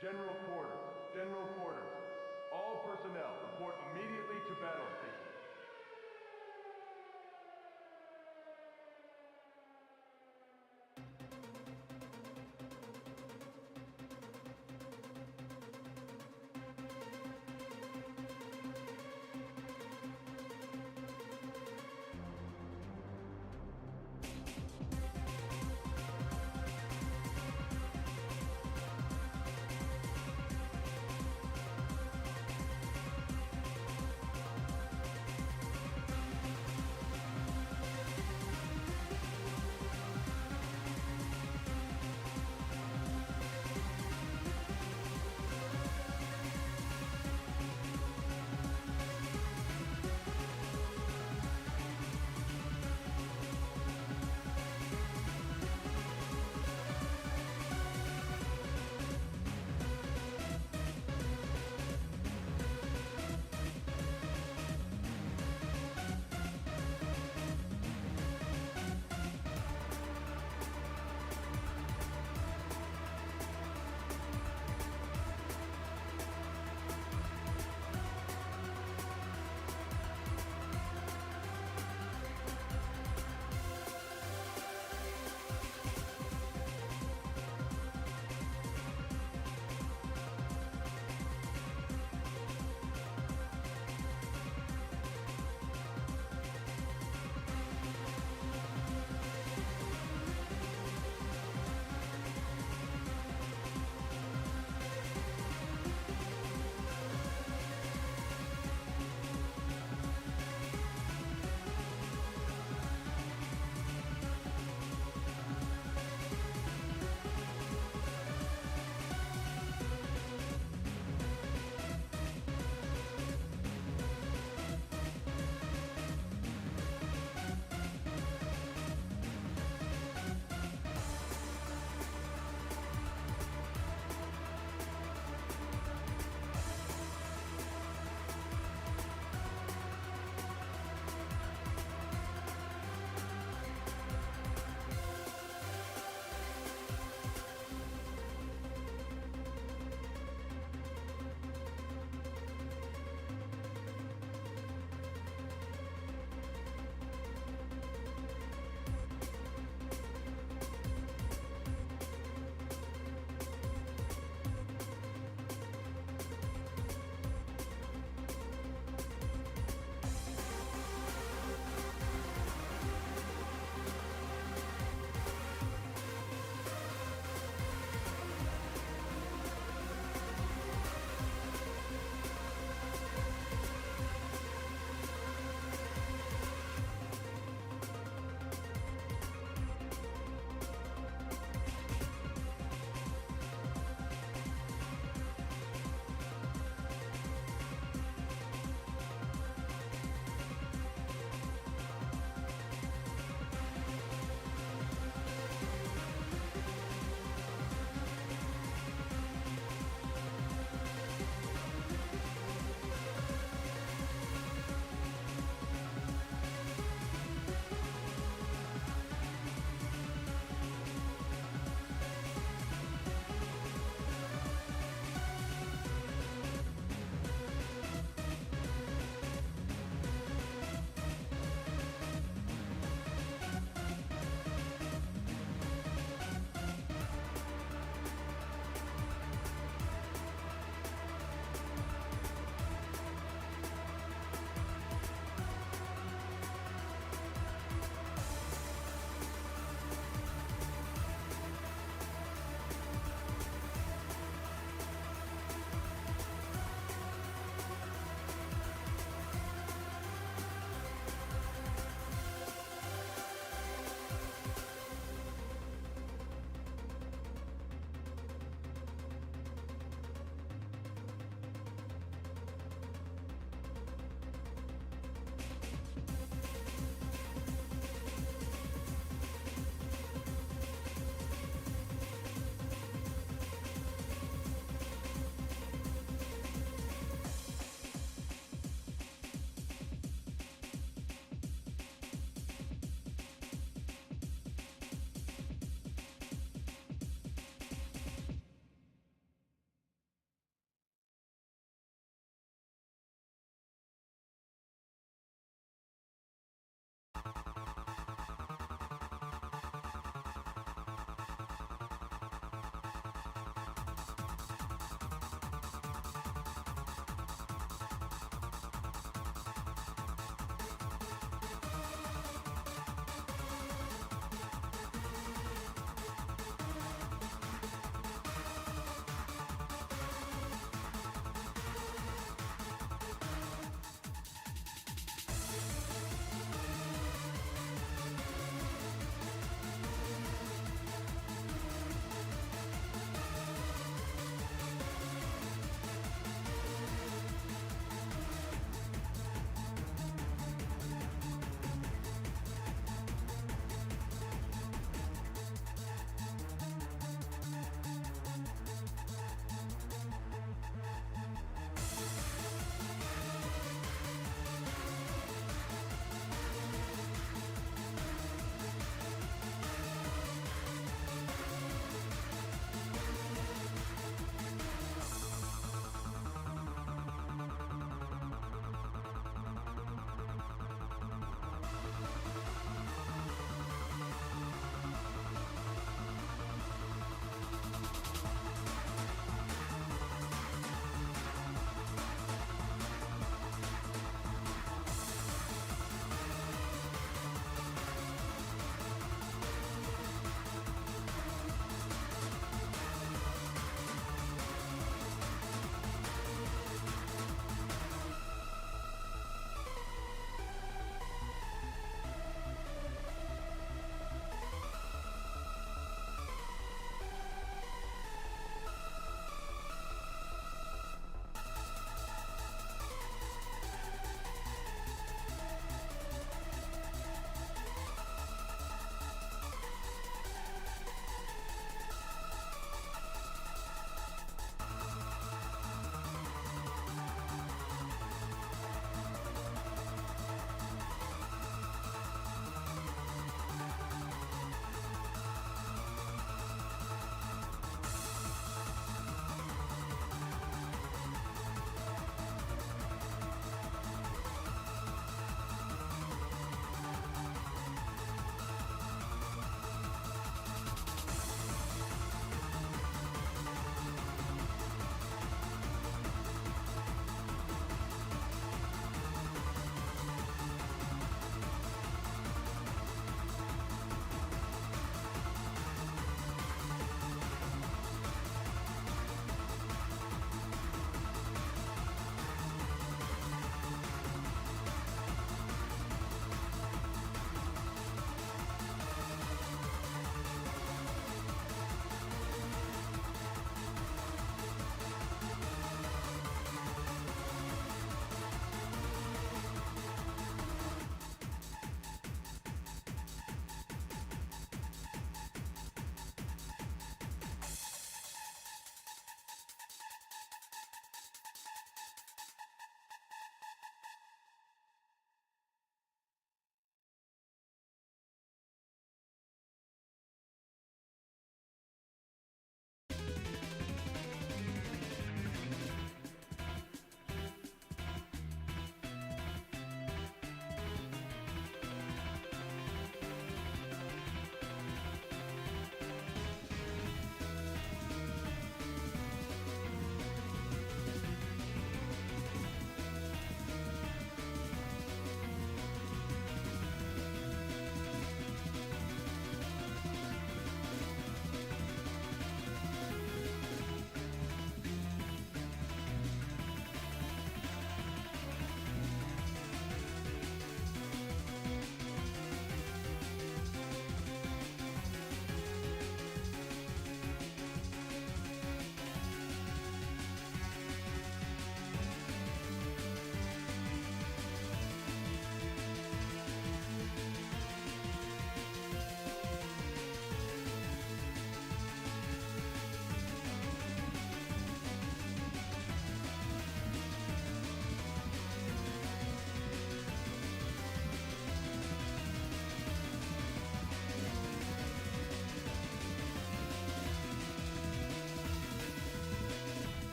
General quarters. General quarters. All personnel report immediately to battle stations.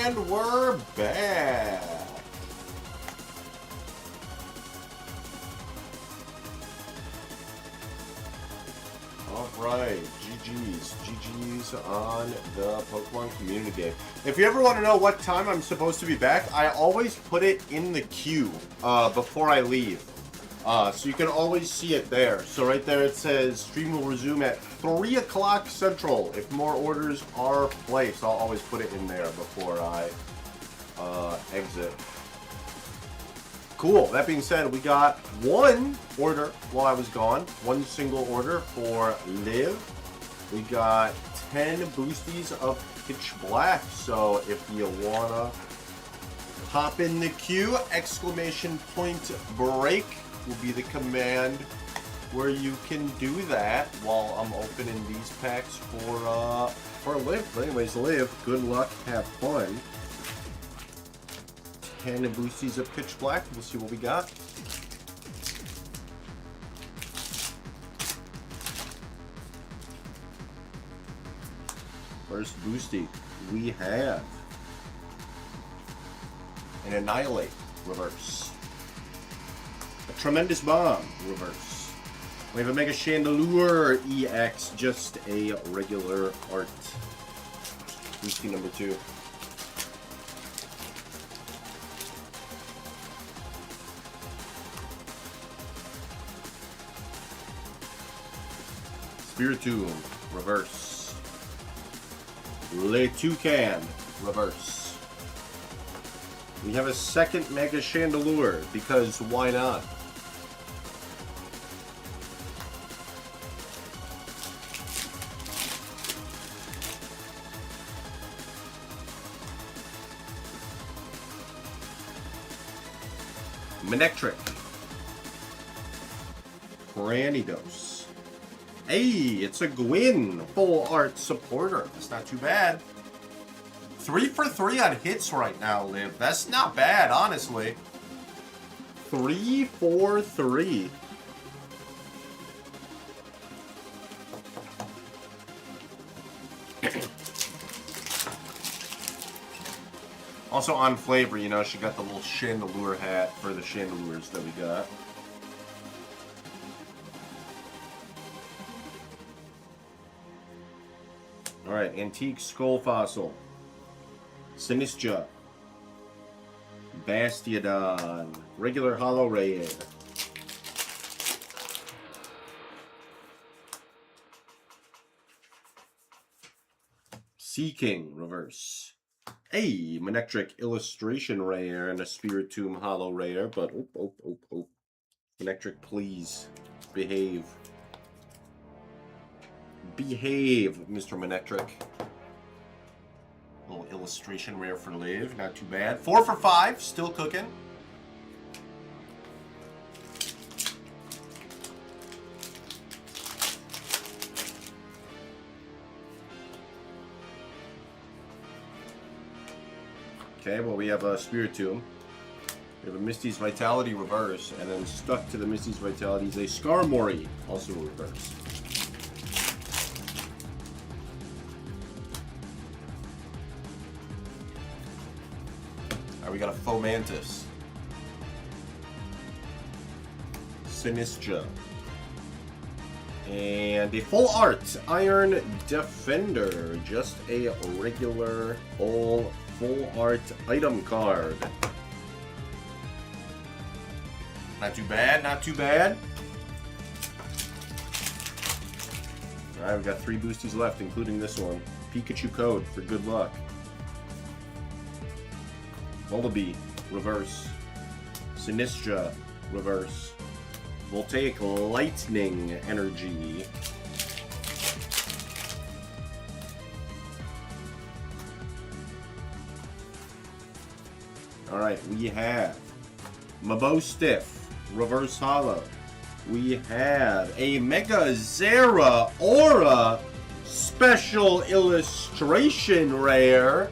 And we're back. Alright, GG's on the Pokemon community game. If you ever want to know what time I'm supposed to be back, I always put it in the queue before I leave. So you can always see it there. So right there it says stream will resume at 3 o'clock Central. If more orders are placed, I'll always put it in there before I exit. Cool. That being said, we got one order while I was gone. One single order for Liv. We got 10 boosties of Pitch Black. So if you wanna hop in the queue, exclamation point break will be the command where you can do that while I'm opening these packs for Liv. But anyways, Liv, good luck, have fun. 10 boosties of Pitch Black. We'll see what we got. First boosty, we have an Annihilate reverse. A Tremendous Bomb reverse. We have a Mega Chandelure EX, just a regular art. Boosty number 2. Spiritomb, reverse. Le Toucan, reverse. We have a second Mega Chandelure, because why not? Manectric. Granidos. Hey, it's a Gwyn full art supporter. That's not too bad. 3 for 3 on hits right now, Liv. That's not bad, honestly. 3 for 3. Also on flavor, you know, she got the little Chandelure hat for the Chandelures that we got. Alright, Antique Skull Fossil. Sinistra. Bastiodon. Regular Hollow Rare. Seaking reverse. Hey, Manectric Illustration Rare and a Spiritomb Hollow Rare, but oh. Manectric, please behave. Behave, Mr. Manectric. Little illustration rare for Liv, not too bad. 4 for 5, still cooking. Okay, well we have a Spiritomb. We have a Misty's Vitality reverse, and then stuck to the Misty's Vitality is a Skarmory, also a reverse. We got a Fomantis. Sinistra. And a full art Iron Defender. Just a regular old full art item card. Not too bad, not too bad. Alright, we've got 3 boosties left, including this one. Pikachu code for good luck. Volibee, reverse. Sinistra, reverse. Voltaic Lightning Energy. Alright, we have Mabostiff, reverse hollow. We have a Mega Zera Aura special illustration rare.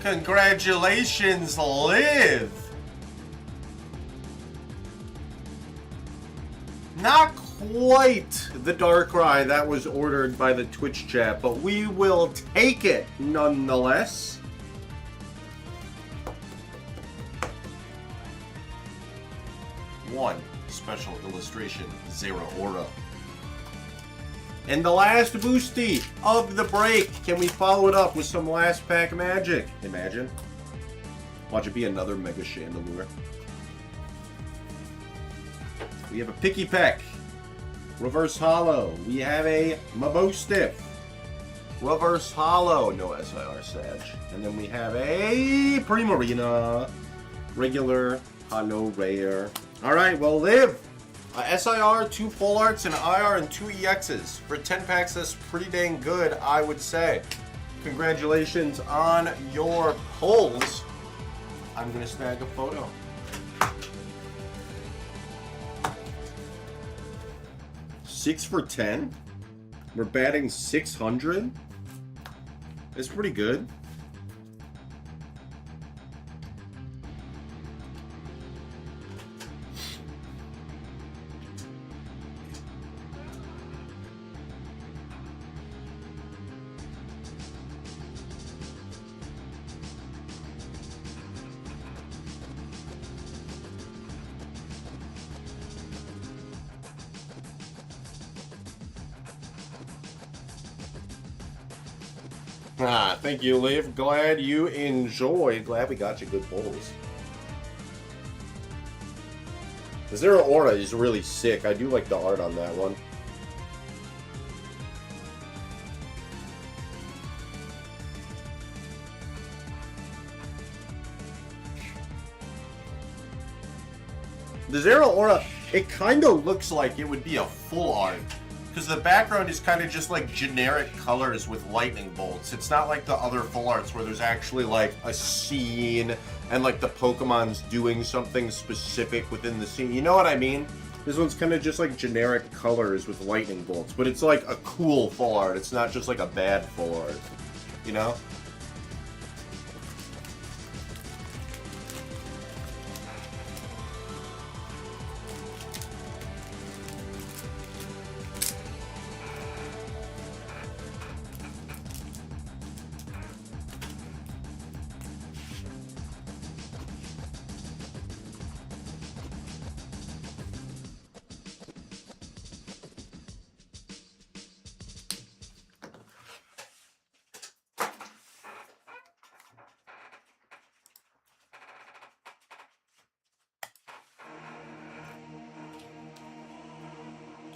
Congratulations, Liv! Not quite the Darkrai that was ordered by the Twitch chat, but we will take it nonetheless. One special illustration, Zeraora. And the last boosty of the break. Can we follow it up with some last pack magic? Imagine. Watch it be another Mega Chandelure. We have a Picky Peck. Reverse Hollow. We have a Mabostiff. Reverse Hollow. No SIR Sag. And then we have a Primarina. Regular, Hollow, Rare. Alright, well, Liv. SIR, 2 Full Arts, an IR, and 2 EXs. For 10 packs, that's pretty dang good, I would say. Congratulations on your pulls. I'm going to snag a photo. Six for 10? We're batting 600? It's pretty good. Ah, thank you, Liv. Glad you enjoyed. Glad we got you good pulls. The Zeraora is really sick. I do like the art on that one. The Zeraora, it kind of looks like it would be a full art. Because the background is kind of just like generic colors with lightning bolts. It's not like the other full arts where there's actually like a scene and like the Pokemon's doing something specific within the scene. You know what I mean? This one's kind of just like generic colors with lightning bolts. But it's like a cool full art. It's not just like a bad full art. You know?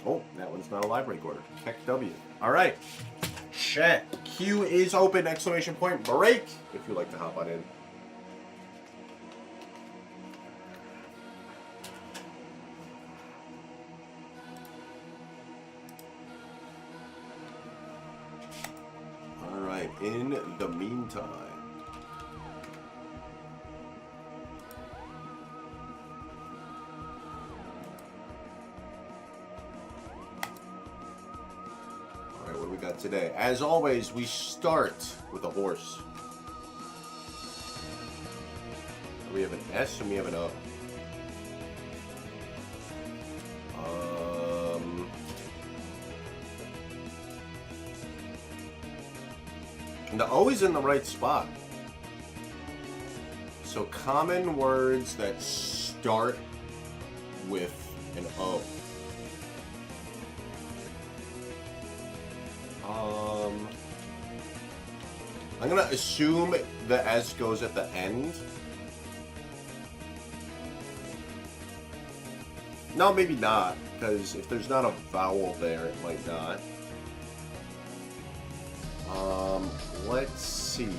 Oh, that one's not a live break order. Heck W. All right. Chat. Queue is open. Exclamation point break. If you'd like to hop on in. All right. In the meantime. Today, as always, we start with a horse. We have an S and we have an O. And the O is in the right spot. So common words that start with an O. I'm gonna assume the S goes at the end. No, maybe not, because if there's not a vowel there, it might not. Let's see.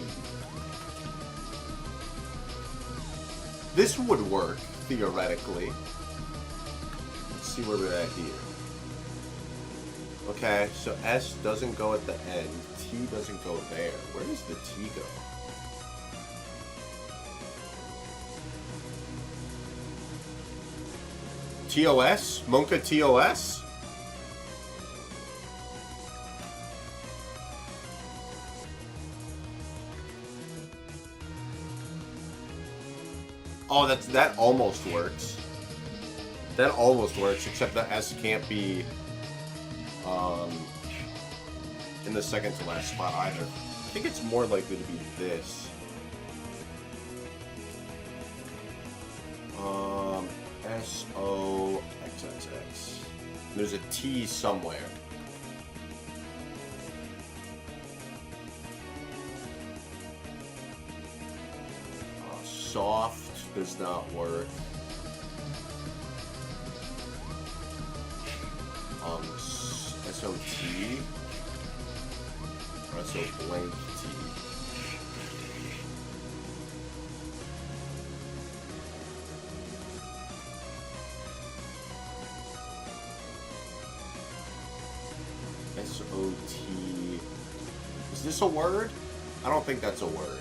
This would work, theoretically. Let's see where we're at here. Okay, so S doesn't go at the end. T doesn't go there. Where does the T go? TOS? Monka TOS? Oh, that almost works. That almost works, except the S can't be in the second to last spot either. I think it's more likely to be this. S-O-X-X-X. There's a T somewhere. Soft does not work. S-O-T or S-O blank T. S-O-T. Is this a word? I don't think that's a word.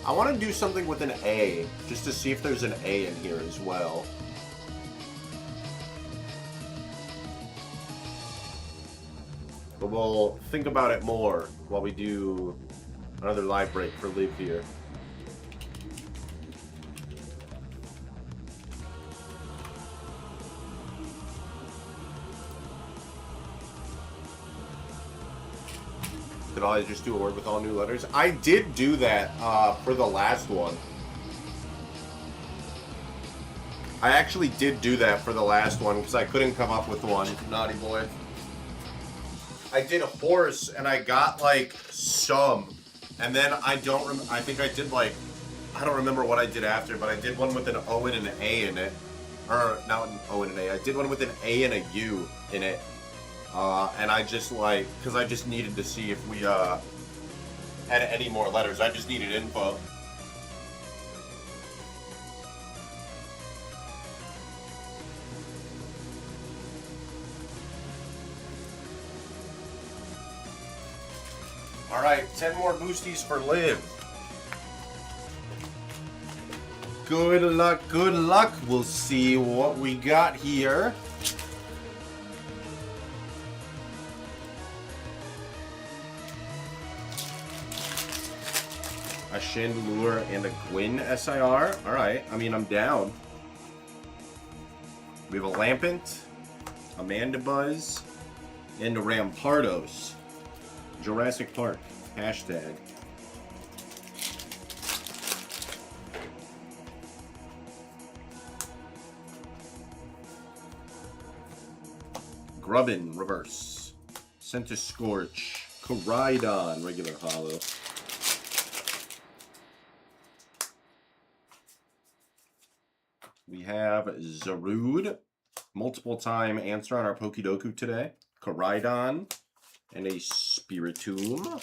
I want to do something with an A, just to see if there's an A in here as well. But we'll think about it more while we do another live break for Liv here. Did I just do a word with all new letters? I did do that for the last one. I actually did do that for the last one because I couldn't come up with one. Naughty boy. I did horse and I got like some. And then I think I did like, I don't remember what I did after, but I did one with an O and an A in it. Or not an O and an A. I did one with an A and a U in it. And I just like, because I just needed to see if we had any more letters. I just needed info. All right, 10 more boosties for Liv. Good luck, good luck. We'll see what we got here. A Chandelure and a Gwyn SIR. Alright, I mean, I'm down. We have a Lampent, a Mandibuzz, and a Rampardos. Jurassic Park. Hashtag. Grubbin, reverse. Centiskorch. Koraidon, regular holo. We have Zarude, multiple time answer on our Pokédoku today. Koraidon, and a Spiritomb.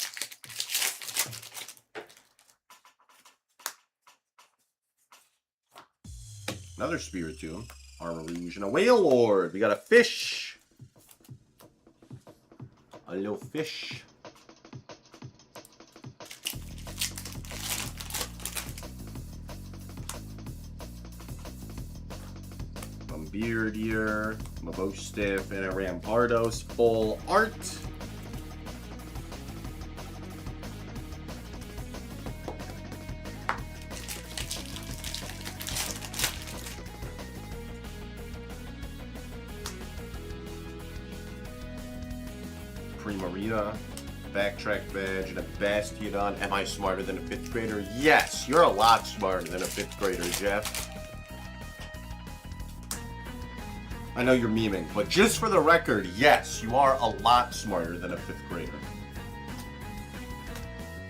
Another Spiritomb, Armarouge, and a Wailord. We got a fish. A little fish. Beardier, Mabostiff, and a Rampardos full art. Primarina, Backtrack Badge, and a Bastiodon. Am I smarter than a 5th grader? Yes, you're a lot smarter than a 5th grader, Jeff. I know you're memeing, but just for the record, yes, you are a lot smarter than a 5th grader.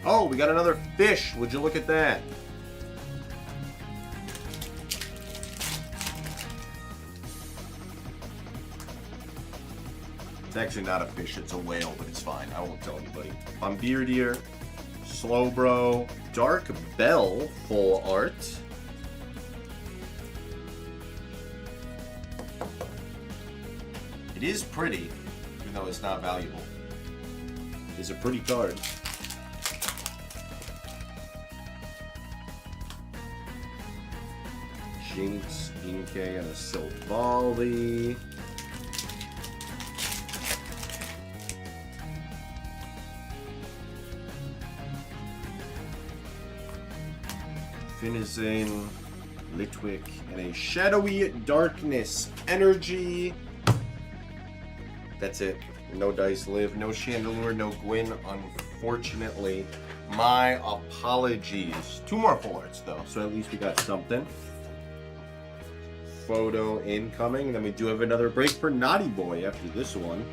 Oh, we got another fish. Would you look at that? It's actually not a fish, it's a whale, but it's fine. I won't tell anybody. Beardier, Slowbro, Dark Bell, full art. It is pretty, even though it's not valuable. It's a pretty card. Jinx, Inkay, and a Silvally. Finizane, Litwick, and a Shadowy Darkness Energy. That's it. No Dice Live, no Chandelure, no Gwyn, unfortunately. My apologies. 2 more full arts, though, so at least we got something. Photo incoming, and then we do have another break for Naughty Boy after this one.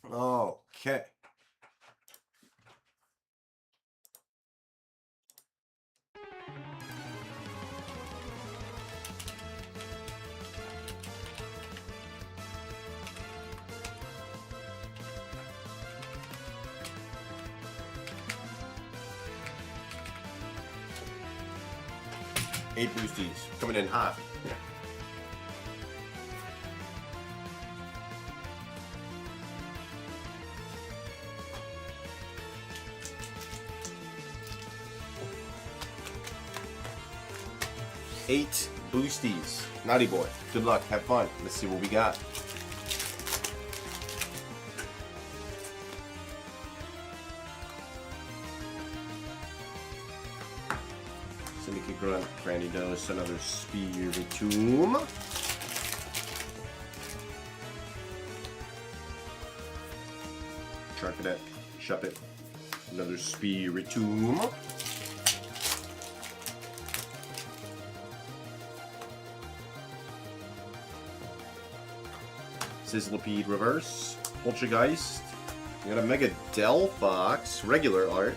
Okay. Eight boosties coming in hot. Eight boosties. Naughty Boy. Good luck. Have fun. Let's see what we got. Syndicate Grunt, Granny Dose, another Spiritomb. Charcadet, Shuppet, another Spiritomb. Sizzlipede Reverse, Poltergeist. We got a Mega Delphox, regular art.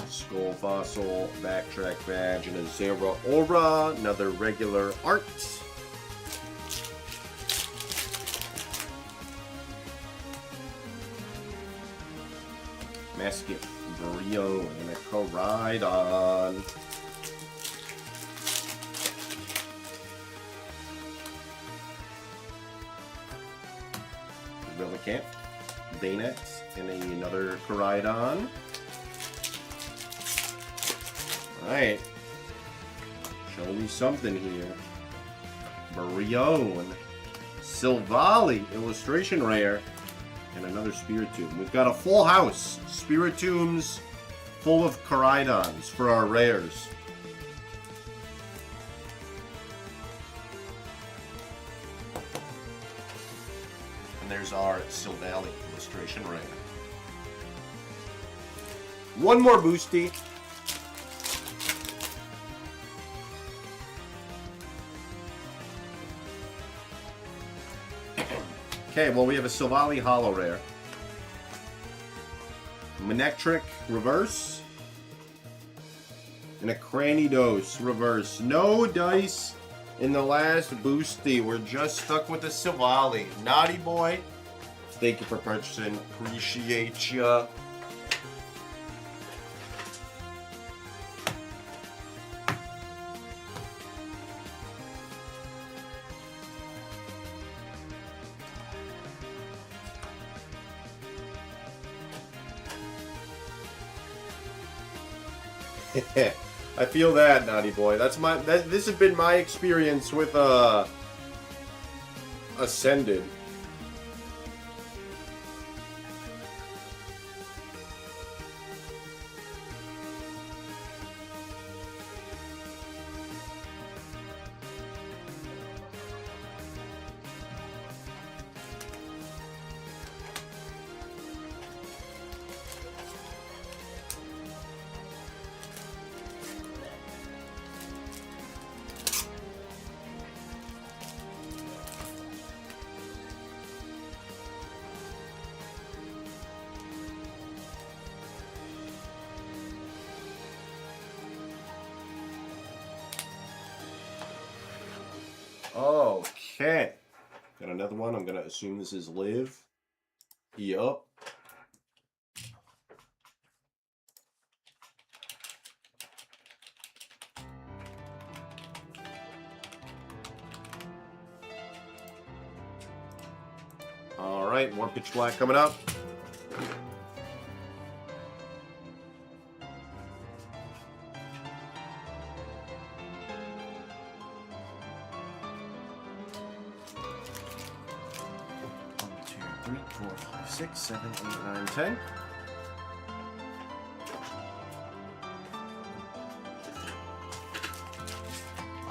Skull Fossil, Backtrack Badge, and a Zera Aura, another regular art. Maskip, Brio, and a Koraidon. Relicanth, Bayonet, and another Koraidon. Alright. Show me something here. Brion. Silvally. Illustration Rare. And another Spiritomb. We've got a full house. Spiritombs full of Koraidons for our rares. And there's our Silvally Illustration Rare. One more boosty. Okay, well, we have a Silvally Hollow Rare. Manectric Reverse. And a Cranidos Reverse. No dice in the last boosty. We're just stuck with the Silvally. Naughty Boy. Thank you for purchasing. Appreciate ya. I feel that, Naughty Boy. This has been my experience with Ascended. Okay. Got another one. I'm going to assume this is Liv. Yup. All right, more pitch black coming up. Three, four, five, 6, 7, 8, 9, 10.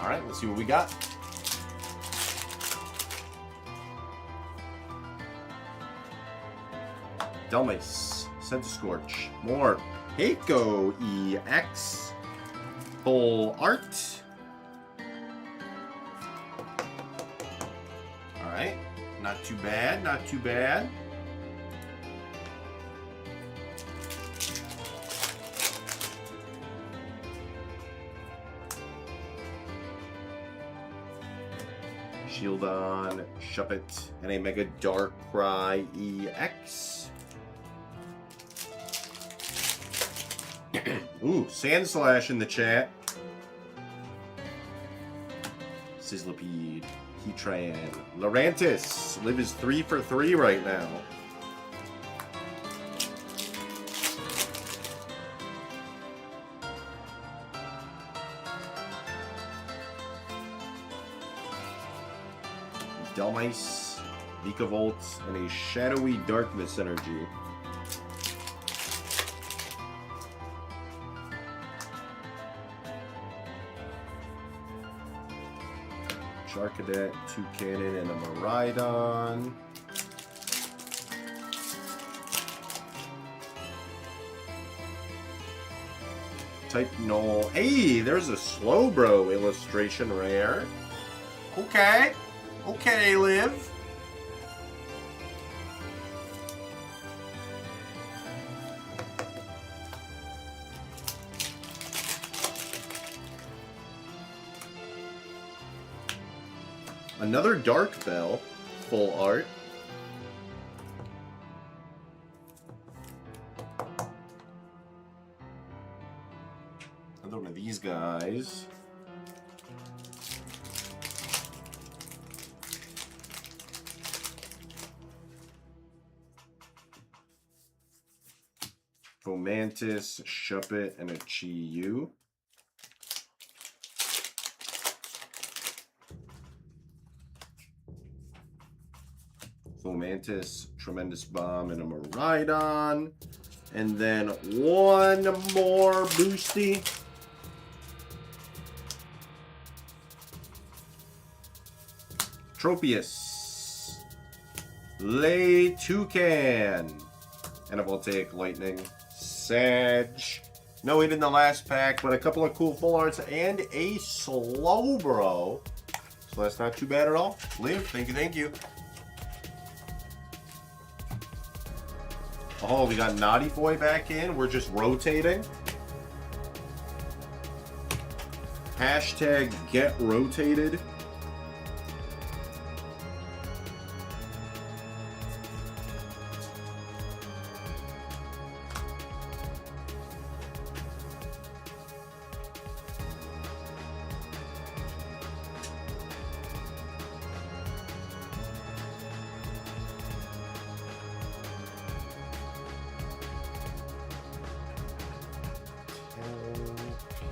All right, let's see what we got. Delmace, Center Scorch, more Heiko EX, Full Art. All right, not too bad, not too bad. Shieldon, Shuppet, and a Mega Darkrai EX. Ooh, Sandslash in the chat. Sizzlipede, Heatran, Lurantis. Liv is 3 for 3 right now. Delmice, Vikavolt, and a Shadowy Darkness Energy. Charcadet, Toucanon, and a Miraidon. Type Null. Hey, there's a Slowbro illustration rare. Okay. Okay, Liv. Another Dark Bell, full art. Another one of these guys. Fomantis, Shuppet, and a Chi-Yu. Fomantis, Tremendous Bomb, and a Miraidon. And then one more boosty. Tropius. Lay Toucan. And a Voltaic Lightning. Sag. No hit in the last pack, but a couple of cool full arts and a Slowbro. So that's not too bad at all. Liv, thank you, thank you. Oh, we got Naughty Boy back in. We're just rotating. Hashtag get rotated.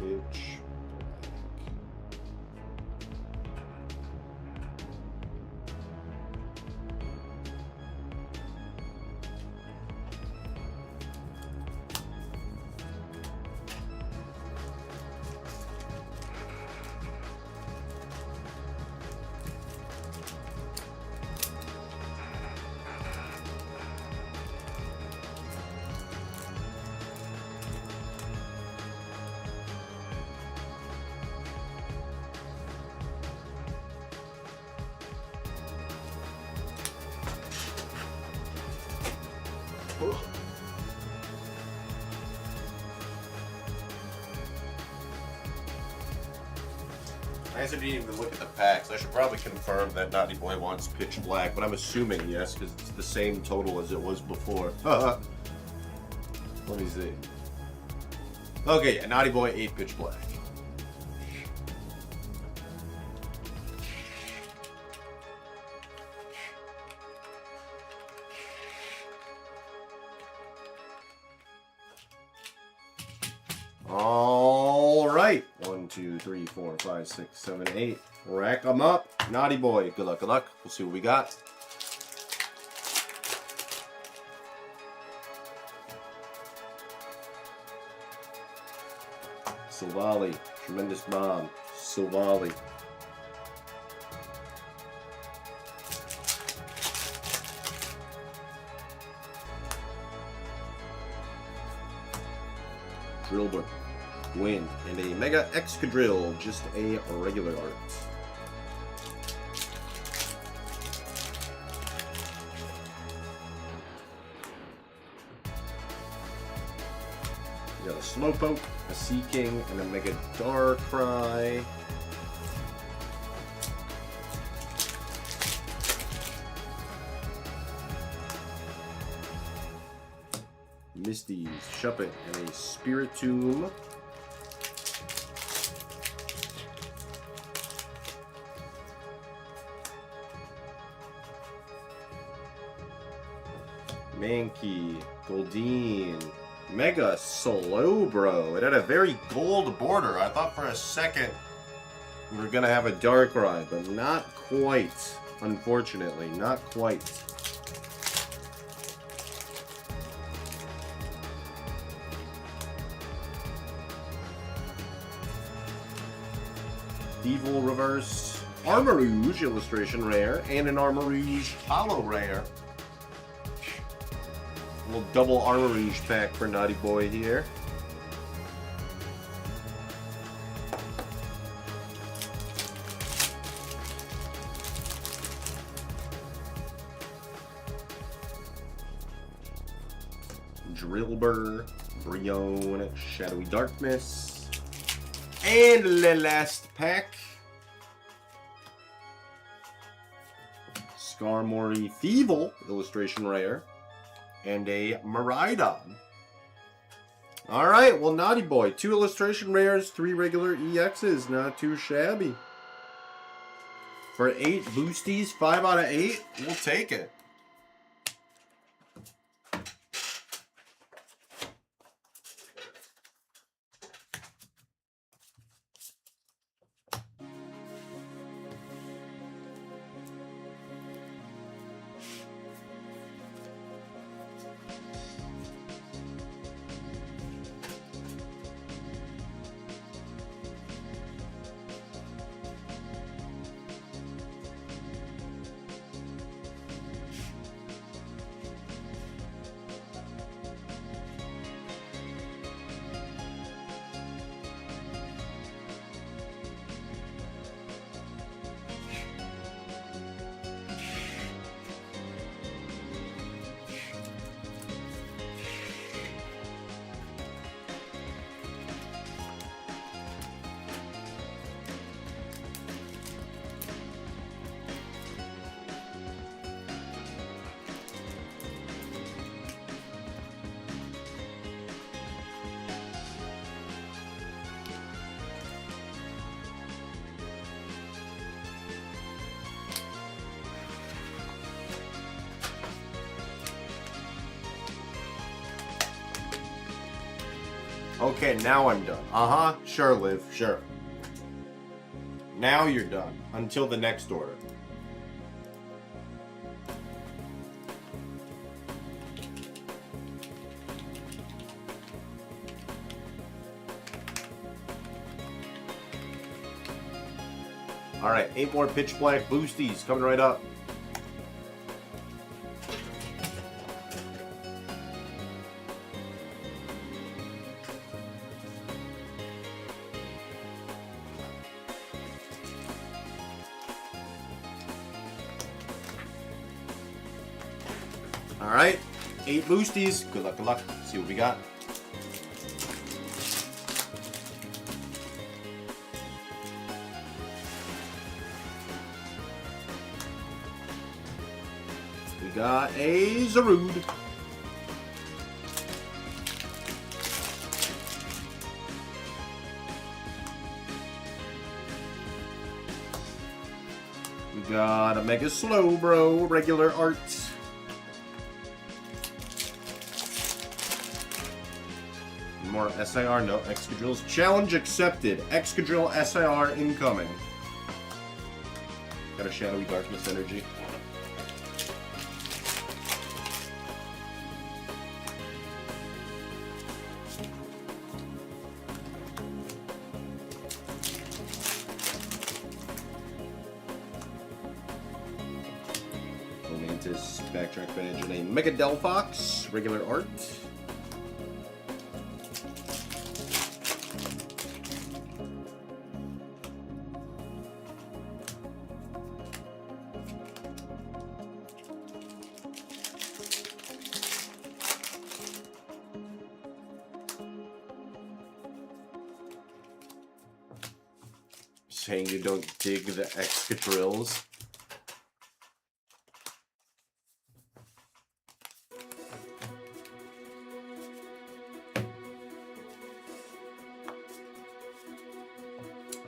Pitch I guess I didn't even look at the packs. I should probably confirm that Naughty Boy wants pitch black, but I'm assuming yes, because it's the same total as it was before. Let me see. Okay, yeah, Naughty Boy 8 pitch black. All right. 1, 2, 3, 4, 5, 6, 7, 8. Rack them up. Naughty Boy. Good luck, good luck. We'll see what we got. Silvally. Tremendous bomb. Silvally. Drillbur. Win. And a Mega Excadrill. Just a regular art. We got a Slowpoke, a Seaking, and a Mega Darkrai. Misty's, Shuppet, and a Spiritomb. Mankey, Goldeen, Mega Slowbro. It had a very gold border. I thought for a second we were going to have a Darkrai, but not quite. Unfortunately, not quite. Evil Reverse, Armarouge illustration rare, and an Armarouge holo rare. A little double Armarouge pack for Naughty Boy here. Drillbur, Brion, Shadowy Darkness, and the last pack, Skarmory Thievul illustration rare, and a Miraidon. Alright, well, Naughty Boy. 2 illustration rares, 3 regular EXs. Not too shabby. For 8 boosties, 5 out of 8, we'll take it. Okay, now I'm done. Sure, Liv. Sure. Now you're done. Until the next order. Alright, 8 more pitch black boosties coming right up. Alright, 8 boosties. Good luck, good luck. See what we got. got a Zarude. We got a Mega Slowbro, regular art. More SIR, no Excadrills. Challenge accepted. Excadrill SIR incoming. Got a Shadowy Darkness energy. Mantis, Backtrack Badge, and a Mega Delphox, regular art. Saying you don't dig the Excadrills.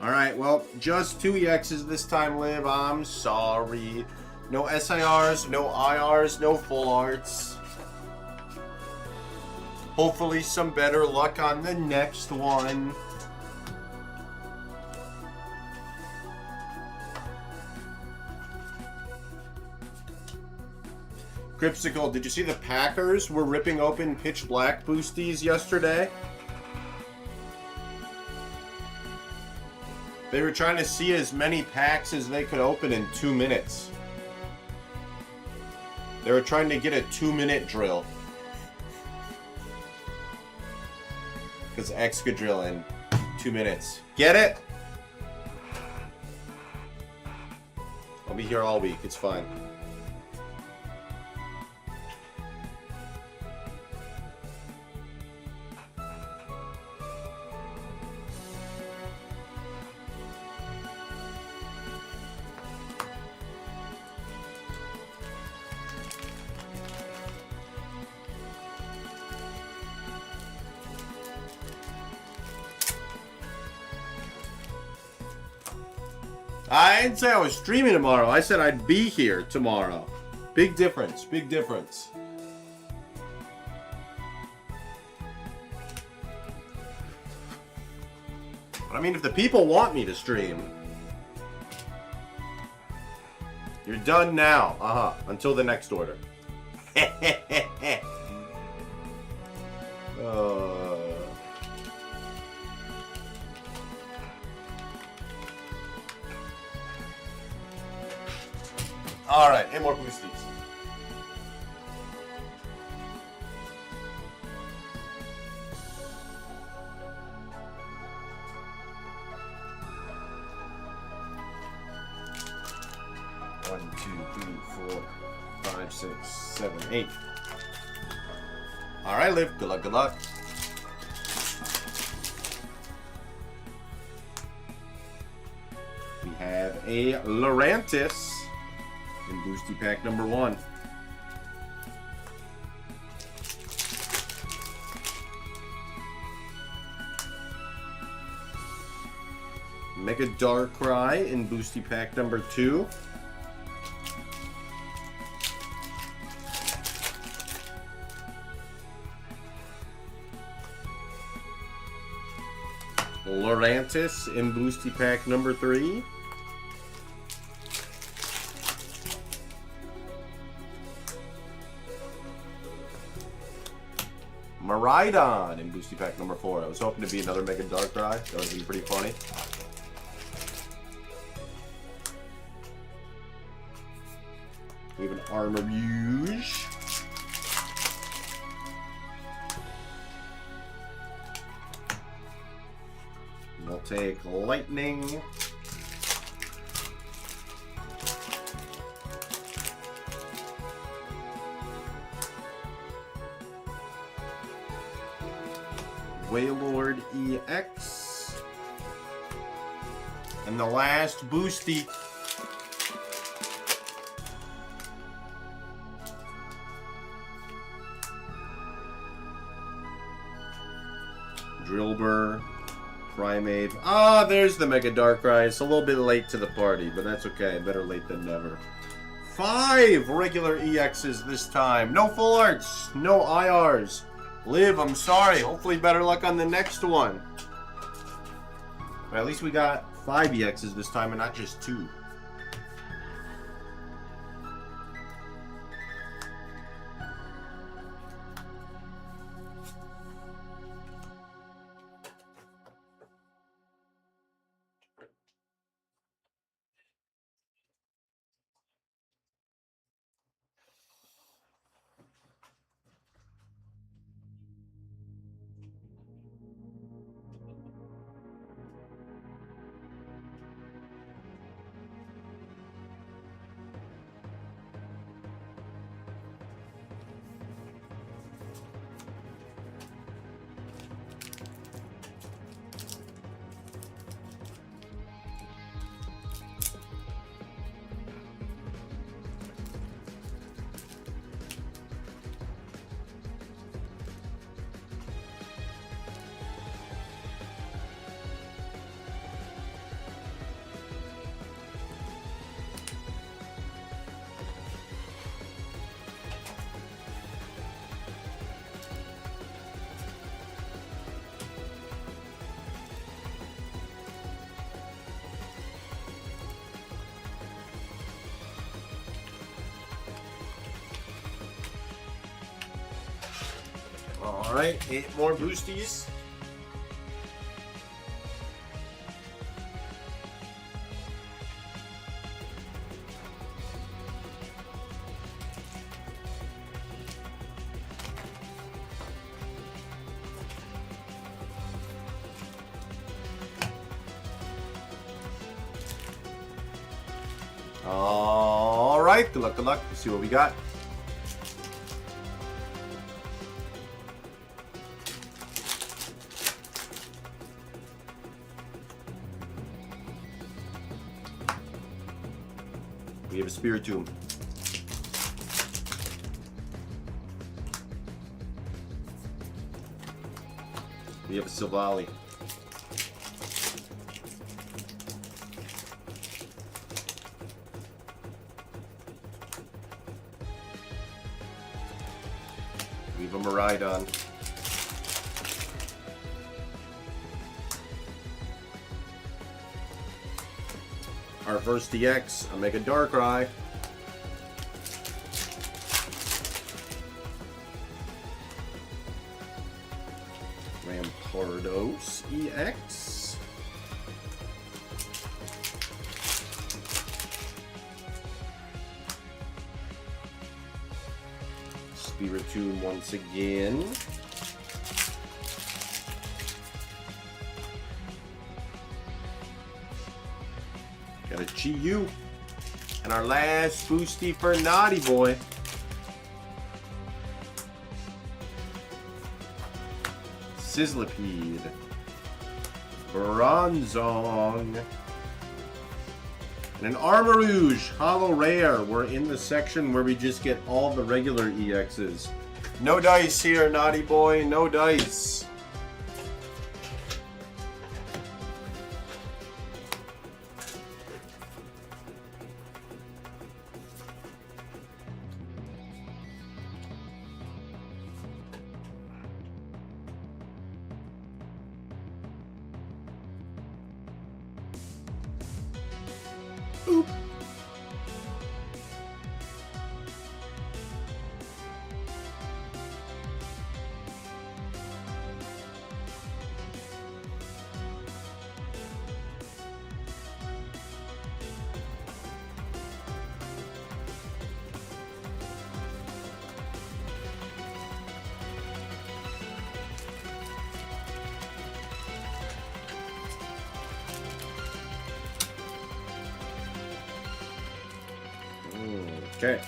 Alright, well, just 2 EXs this time, Liv. I'm sorry. No SIRs, no IRs, no full arts. Hopefully some better luck on the next one. Cripsicle, did you see the Packers were ripping open Pitch Black boosties yesterday? They were trying to see as many packs as they could open in 2 minutes. They were trying to get a 2-minute drill. Because Excadrill in 2 minutes. Get it? I'll be here all week. It's fine. I didn't say I was streaming tomorrow. I said I'd be here tomorrow. Big difference. Big difference. But I mean, if the people want me to stream, you're done now. Until the next order. Alright, and more boosties. One, 2, 3, 4, 5, 6, 7, 8. Alright, Liv. Good luck, good luck. We have a Lurantis in Boosty Pack number 1. Mega Darkrai in Boosty Pack number 2. Lurantis in Boosty Pack number 3. Maridon in Boosty Pack number 4. I was hoping to be another Mega Darkrai. That would be pretty funny. We have an Armarouge. We'll take Lightning. Wailord EX. And the last boosty. Drillbur, Primate. Ah, there's the Mega Darkrai. It's a little bit late to the party, but that's okay. Better late than never. 5 regular EXs this time. No full arts. No IRs. Liv, I'm sorry. Hopefully better luck on the next one. But at least we got 5 EXs this time and not just 2. Alright, 8 more boosties. Alright, good luck, good luck. Let's see what we got. We have a Spiritomb. We have a Silvally. We have a Miraidon. Our first DX, a Mega Darkrai. Rampardos EX. Spiritomb once again. Got a Chi-Yu. And our last boosty for Naughty Boy. Sizzlipede. Bronzong. And an Armarouge Holo Rare. We're in the section where we just get all the regular EXs. No dice here, Naughty Boy. No dice. Oop. Okay.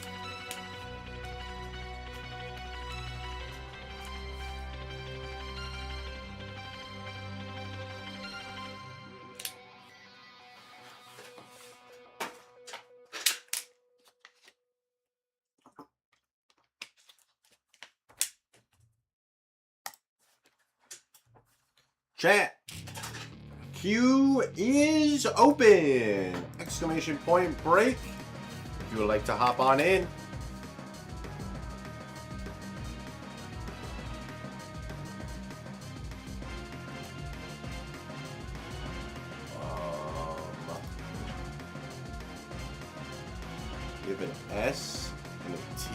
Chat. Queue is open! Exclamation point break. If you would like to hop on in. We have an S and a T.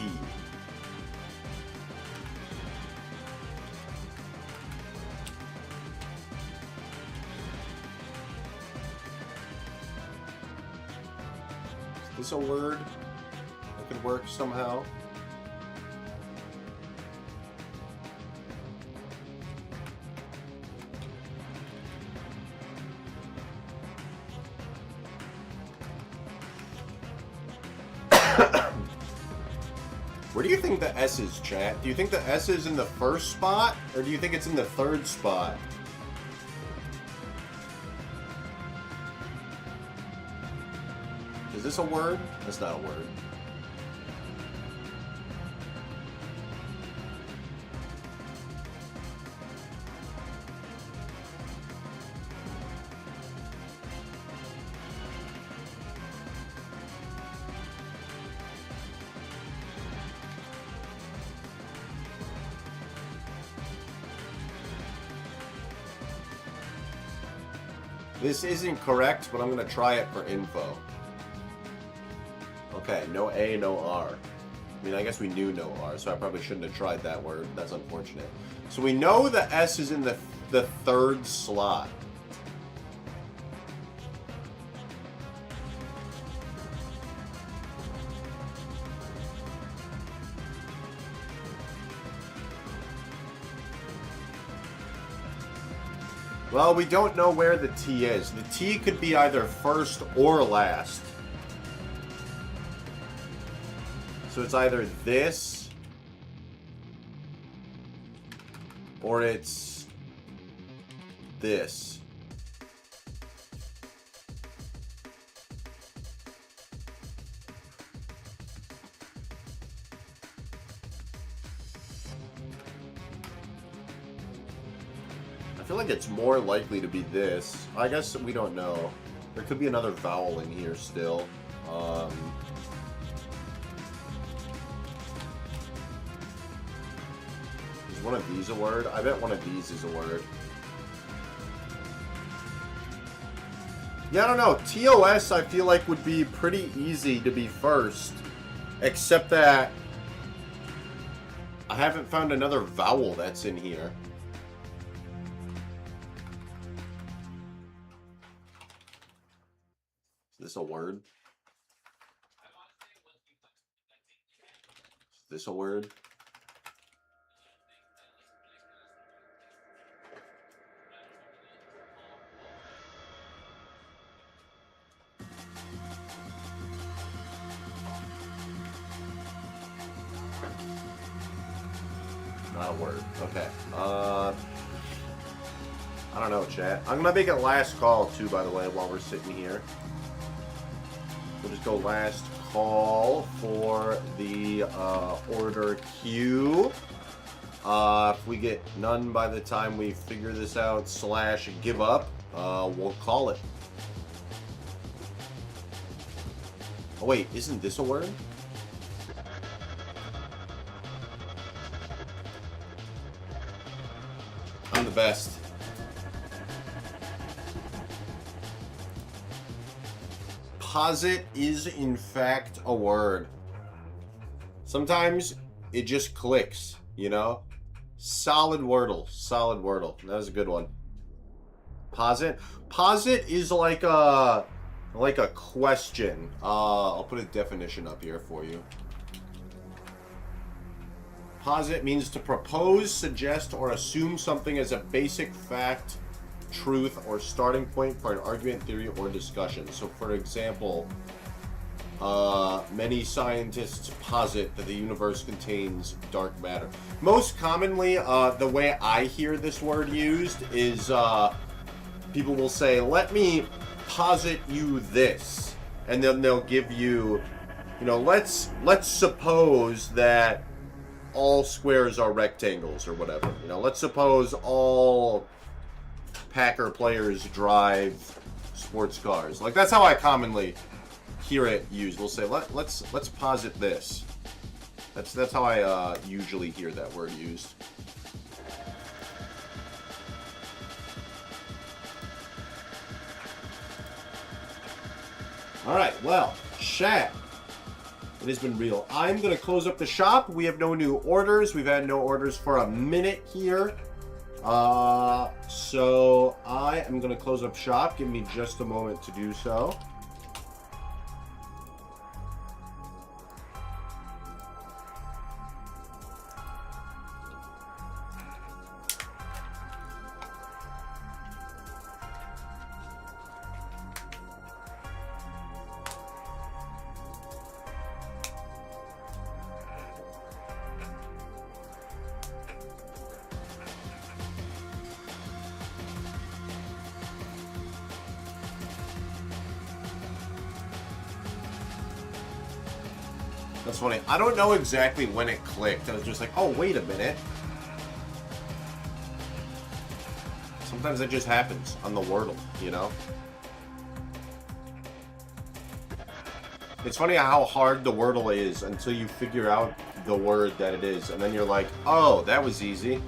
Is this a word that could work somehow? Where do you think the S is, chat? Do you think the S is in the first spot, or do you think it's in the third spot? Is this a word? That's not a word. This isn't correct, but I'm going to try it for info. Okay, no A, no R. I mean, I guess we knew no R, so I probably shouldn't have tried that word. That's unfortunate. So we know the S is in the third slot. Well, we don't know where the T is. The T could be either first or last. So it's either this, or it's this. I feel like it's more likely to be this. I guess we don't know. There could be another vowel in here still. Is one of these a word? I bet one of these is a word. Yeah, I don't know. TOS I feel like would be pretty easy to be first. Except that I haven't found another vowel that's in here. Is this a word? Is this a word? Not a word. Okay. I don't know, chat. I'm gonna make it last call too, by the way, while we're sitting here. We'll just go last call for the order queue. If we get none by the time we figure this out / give up, we'll call it. Oh wait, isn't this a word? I'm the best. Posit is in fact a word. Sometimes it just clicks, you know? Solid Wordle. Solid Wordle. That was a good one. Posit. Posit is like a question. I'll put a definition up here for you. Posit means to propose, suggest, or assume something as a basic fact, truth, or starting point for an argument, theory, or discussion. So, for example, many scientists posit that the universe contains dark matter. Most commonly, the way I hear this word used is people will say, let me posit you this. And then they'll give you, you know, let's suppose that all squares are rectangles or whatever. You know, let's suppose all Packer players drive sports cars. Like, that's how I commonly hear it used. We'll say, let's posit this. That's how I usually hear that word used. All right, well, chat. It has been real. I'm going to close up the shop. We have no new orders. We've had no orders for a minute here. So I am going to close up shop. Give me just a moment to do so. That's funny. I don't know exactly when it clicked. I was just like, oh, wait a minute. Sometimes it just happens on the Wordle, you know? It's funny how hard the Wordle is until you figure out the word that it is. And then you're like, oh, that was easy.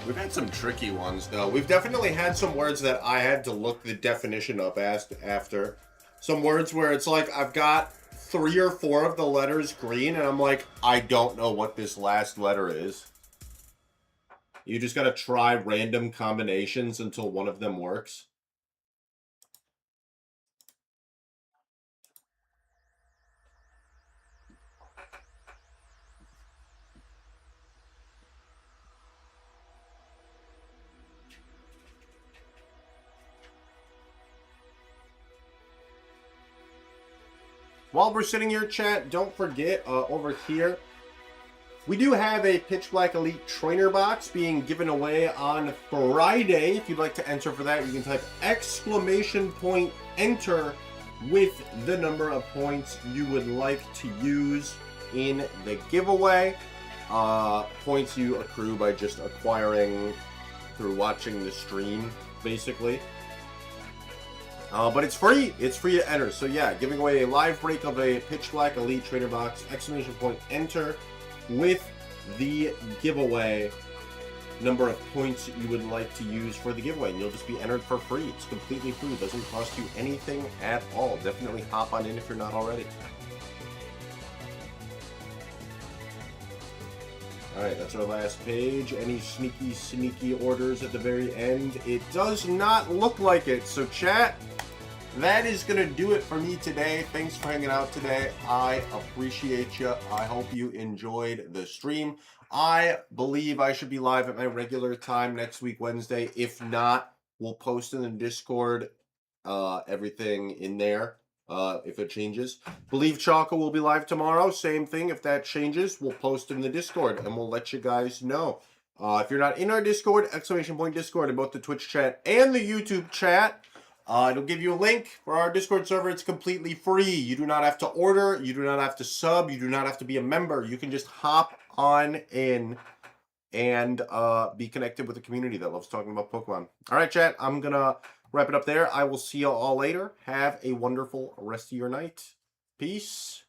We've had some tricky ones, though. We've definitely had some words that I had to look the definition up after. Some words where it's like, I've got 3 or 4 of the letters green, and I'm like, I don't know what this last letter is. You just gotta try random combinations until one of them works. While we're sitting here, chat, don't forget, over here, we do have a Pitch Black Elite Trainer Box being given away on Friday. If you'd like to enter for that, you can type !enter with the number of points you would like to use in the giveaway. Points you accrue by just acquiring through watching the stream, basically. But it's free. It's free to enter. So yeah, giving away a live break of a Pitch Black Elite Trainer Box, !enter with the giveaway number of points you would like to use for the giveaway, and you'll just be entered for free. It's completely free. It doesn't cost you anything at all. Definitely hop on in if you're not already. Alright, that's our last page. Any sneaky orders at the very end? It does not look like it. So chat, that is going to do it for me today. Thanks for hanging out today. I appreciate you. I hope you enjoyed the stream. I believe I should be live at my regular time next week, Wednesday. If not, we'll post in the Discord everything in there. If it changes. Believe Chalka will be live tomorrow. Same thing. If that changes, we'll post in the Discord and we'll let you guys know. If you're not in our Discord, !Discord in both the Twitch chat and the YouTube chat, it'll give you a link for our Discord server. It's completely free. You do not have to order. You do not have to sub. You do not have to be a member. You can just hop on in and be connected with a community that loves talking about Pokemon. All right, chat. I'm going to wrap it up there. I will see you all later. Have a wonderful rest of your night. Peace.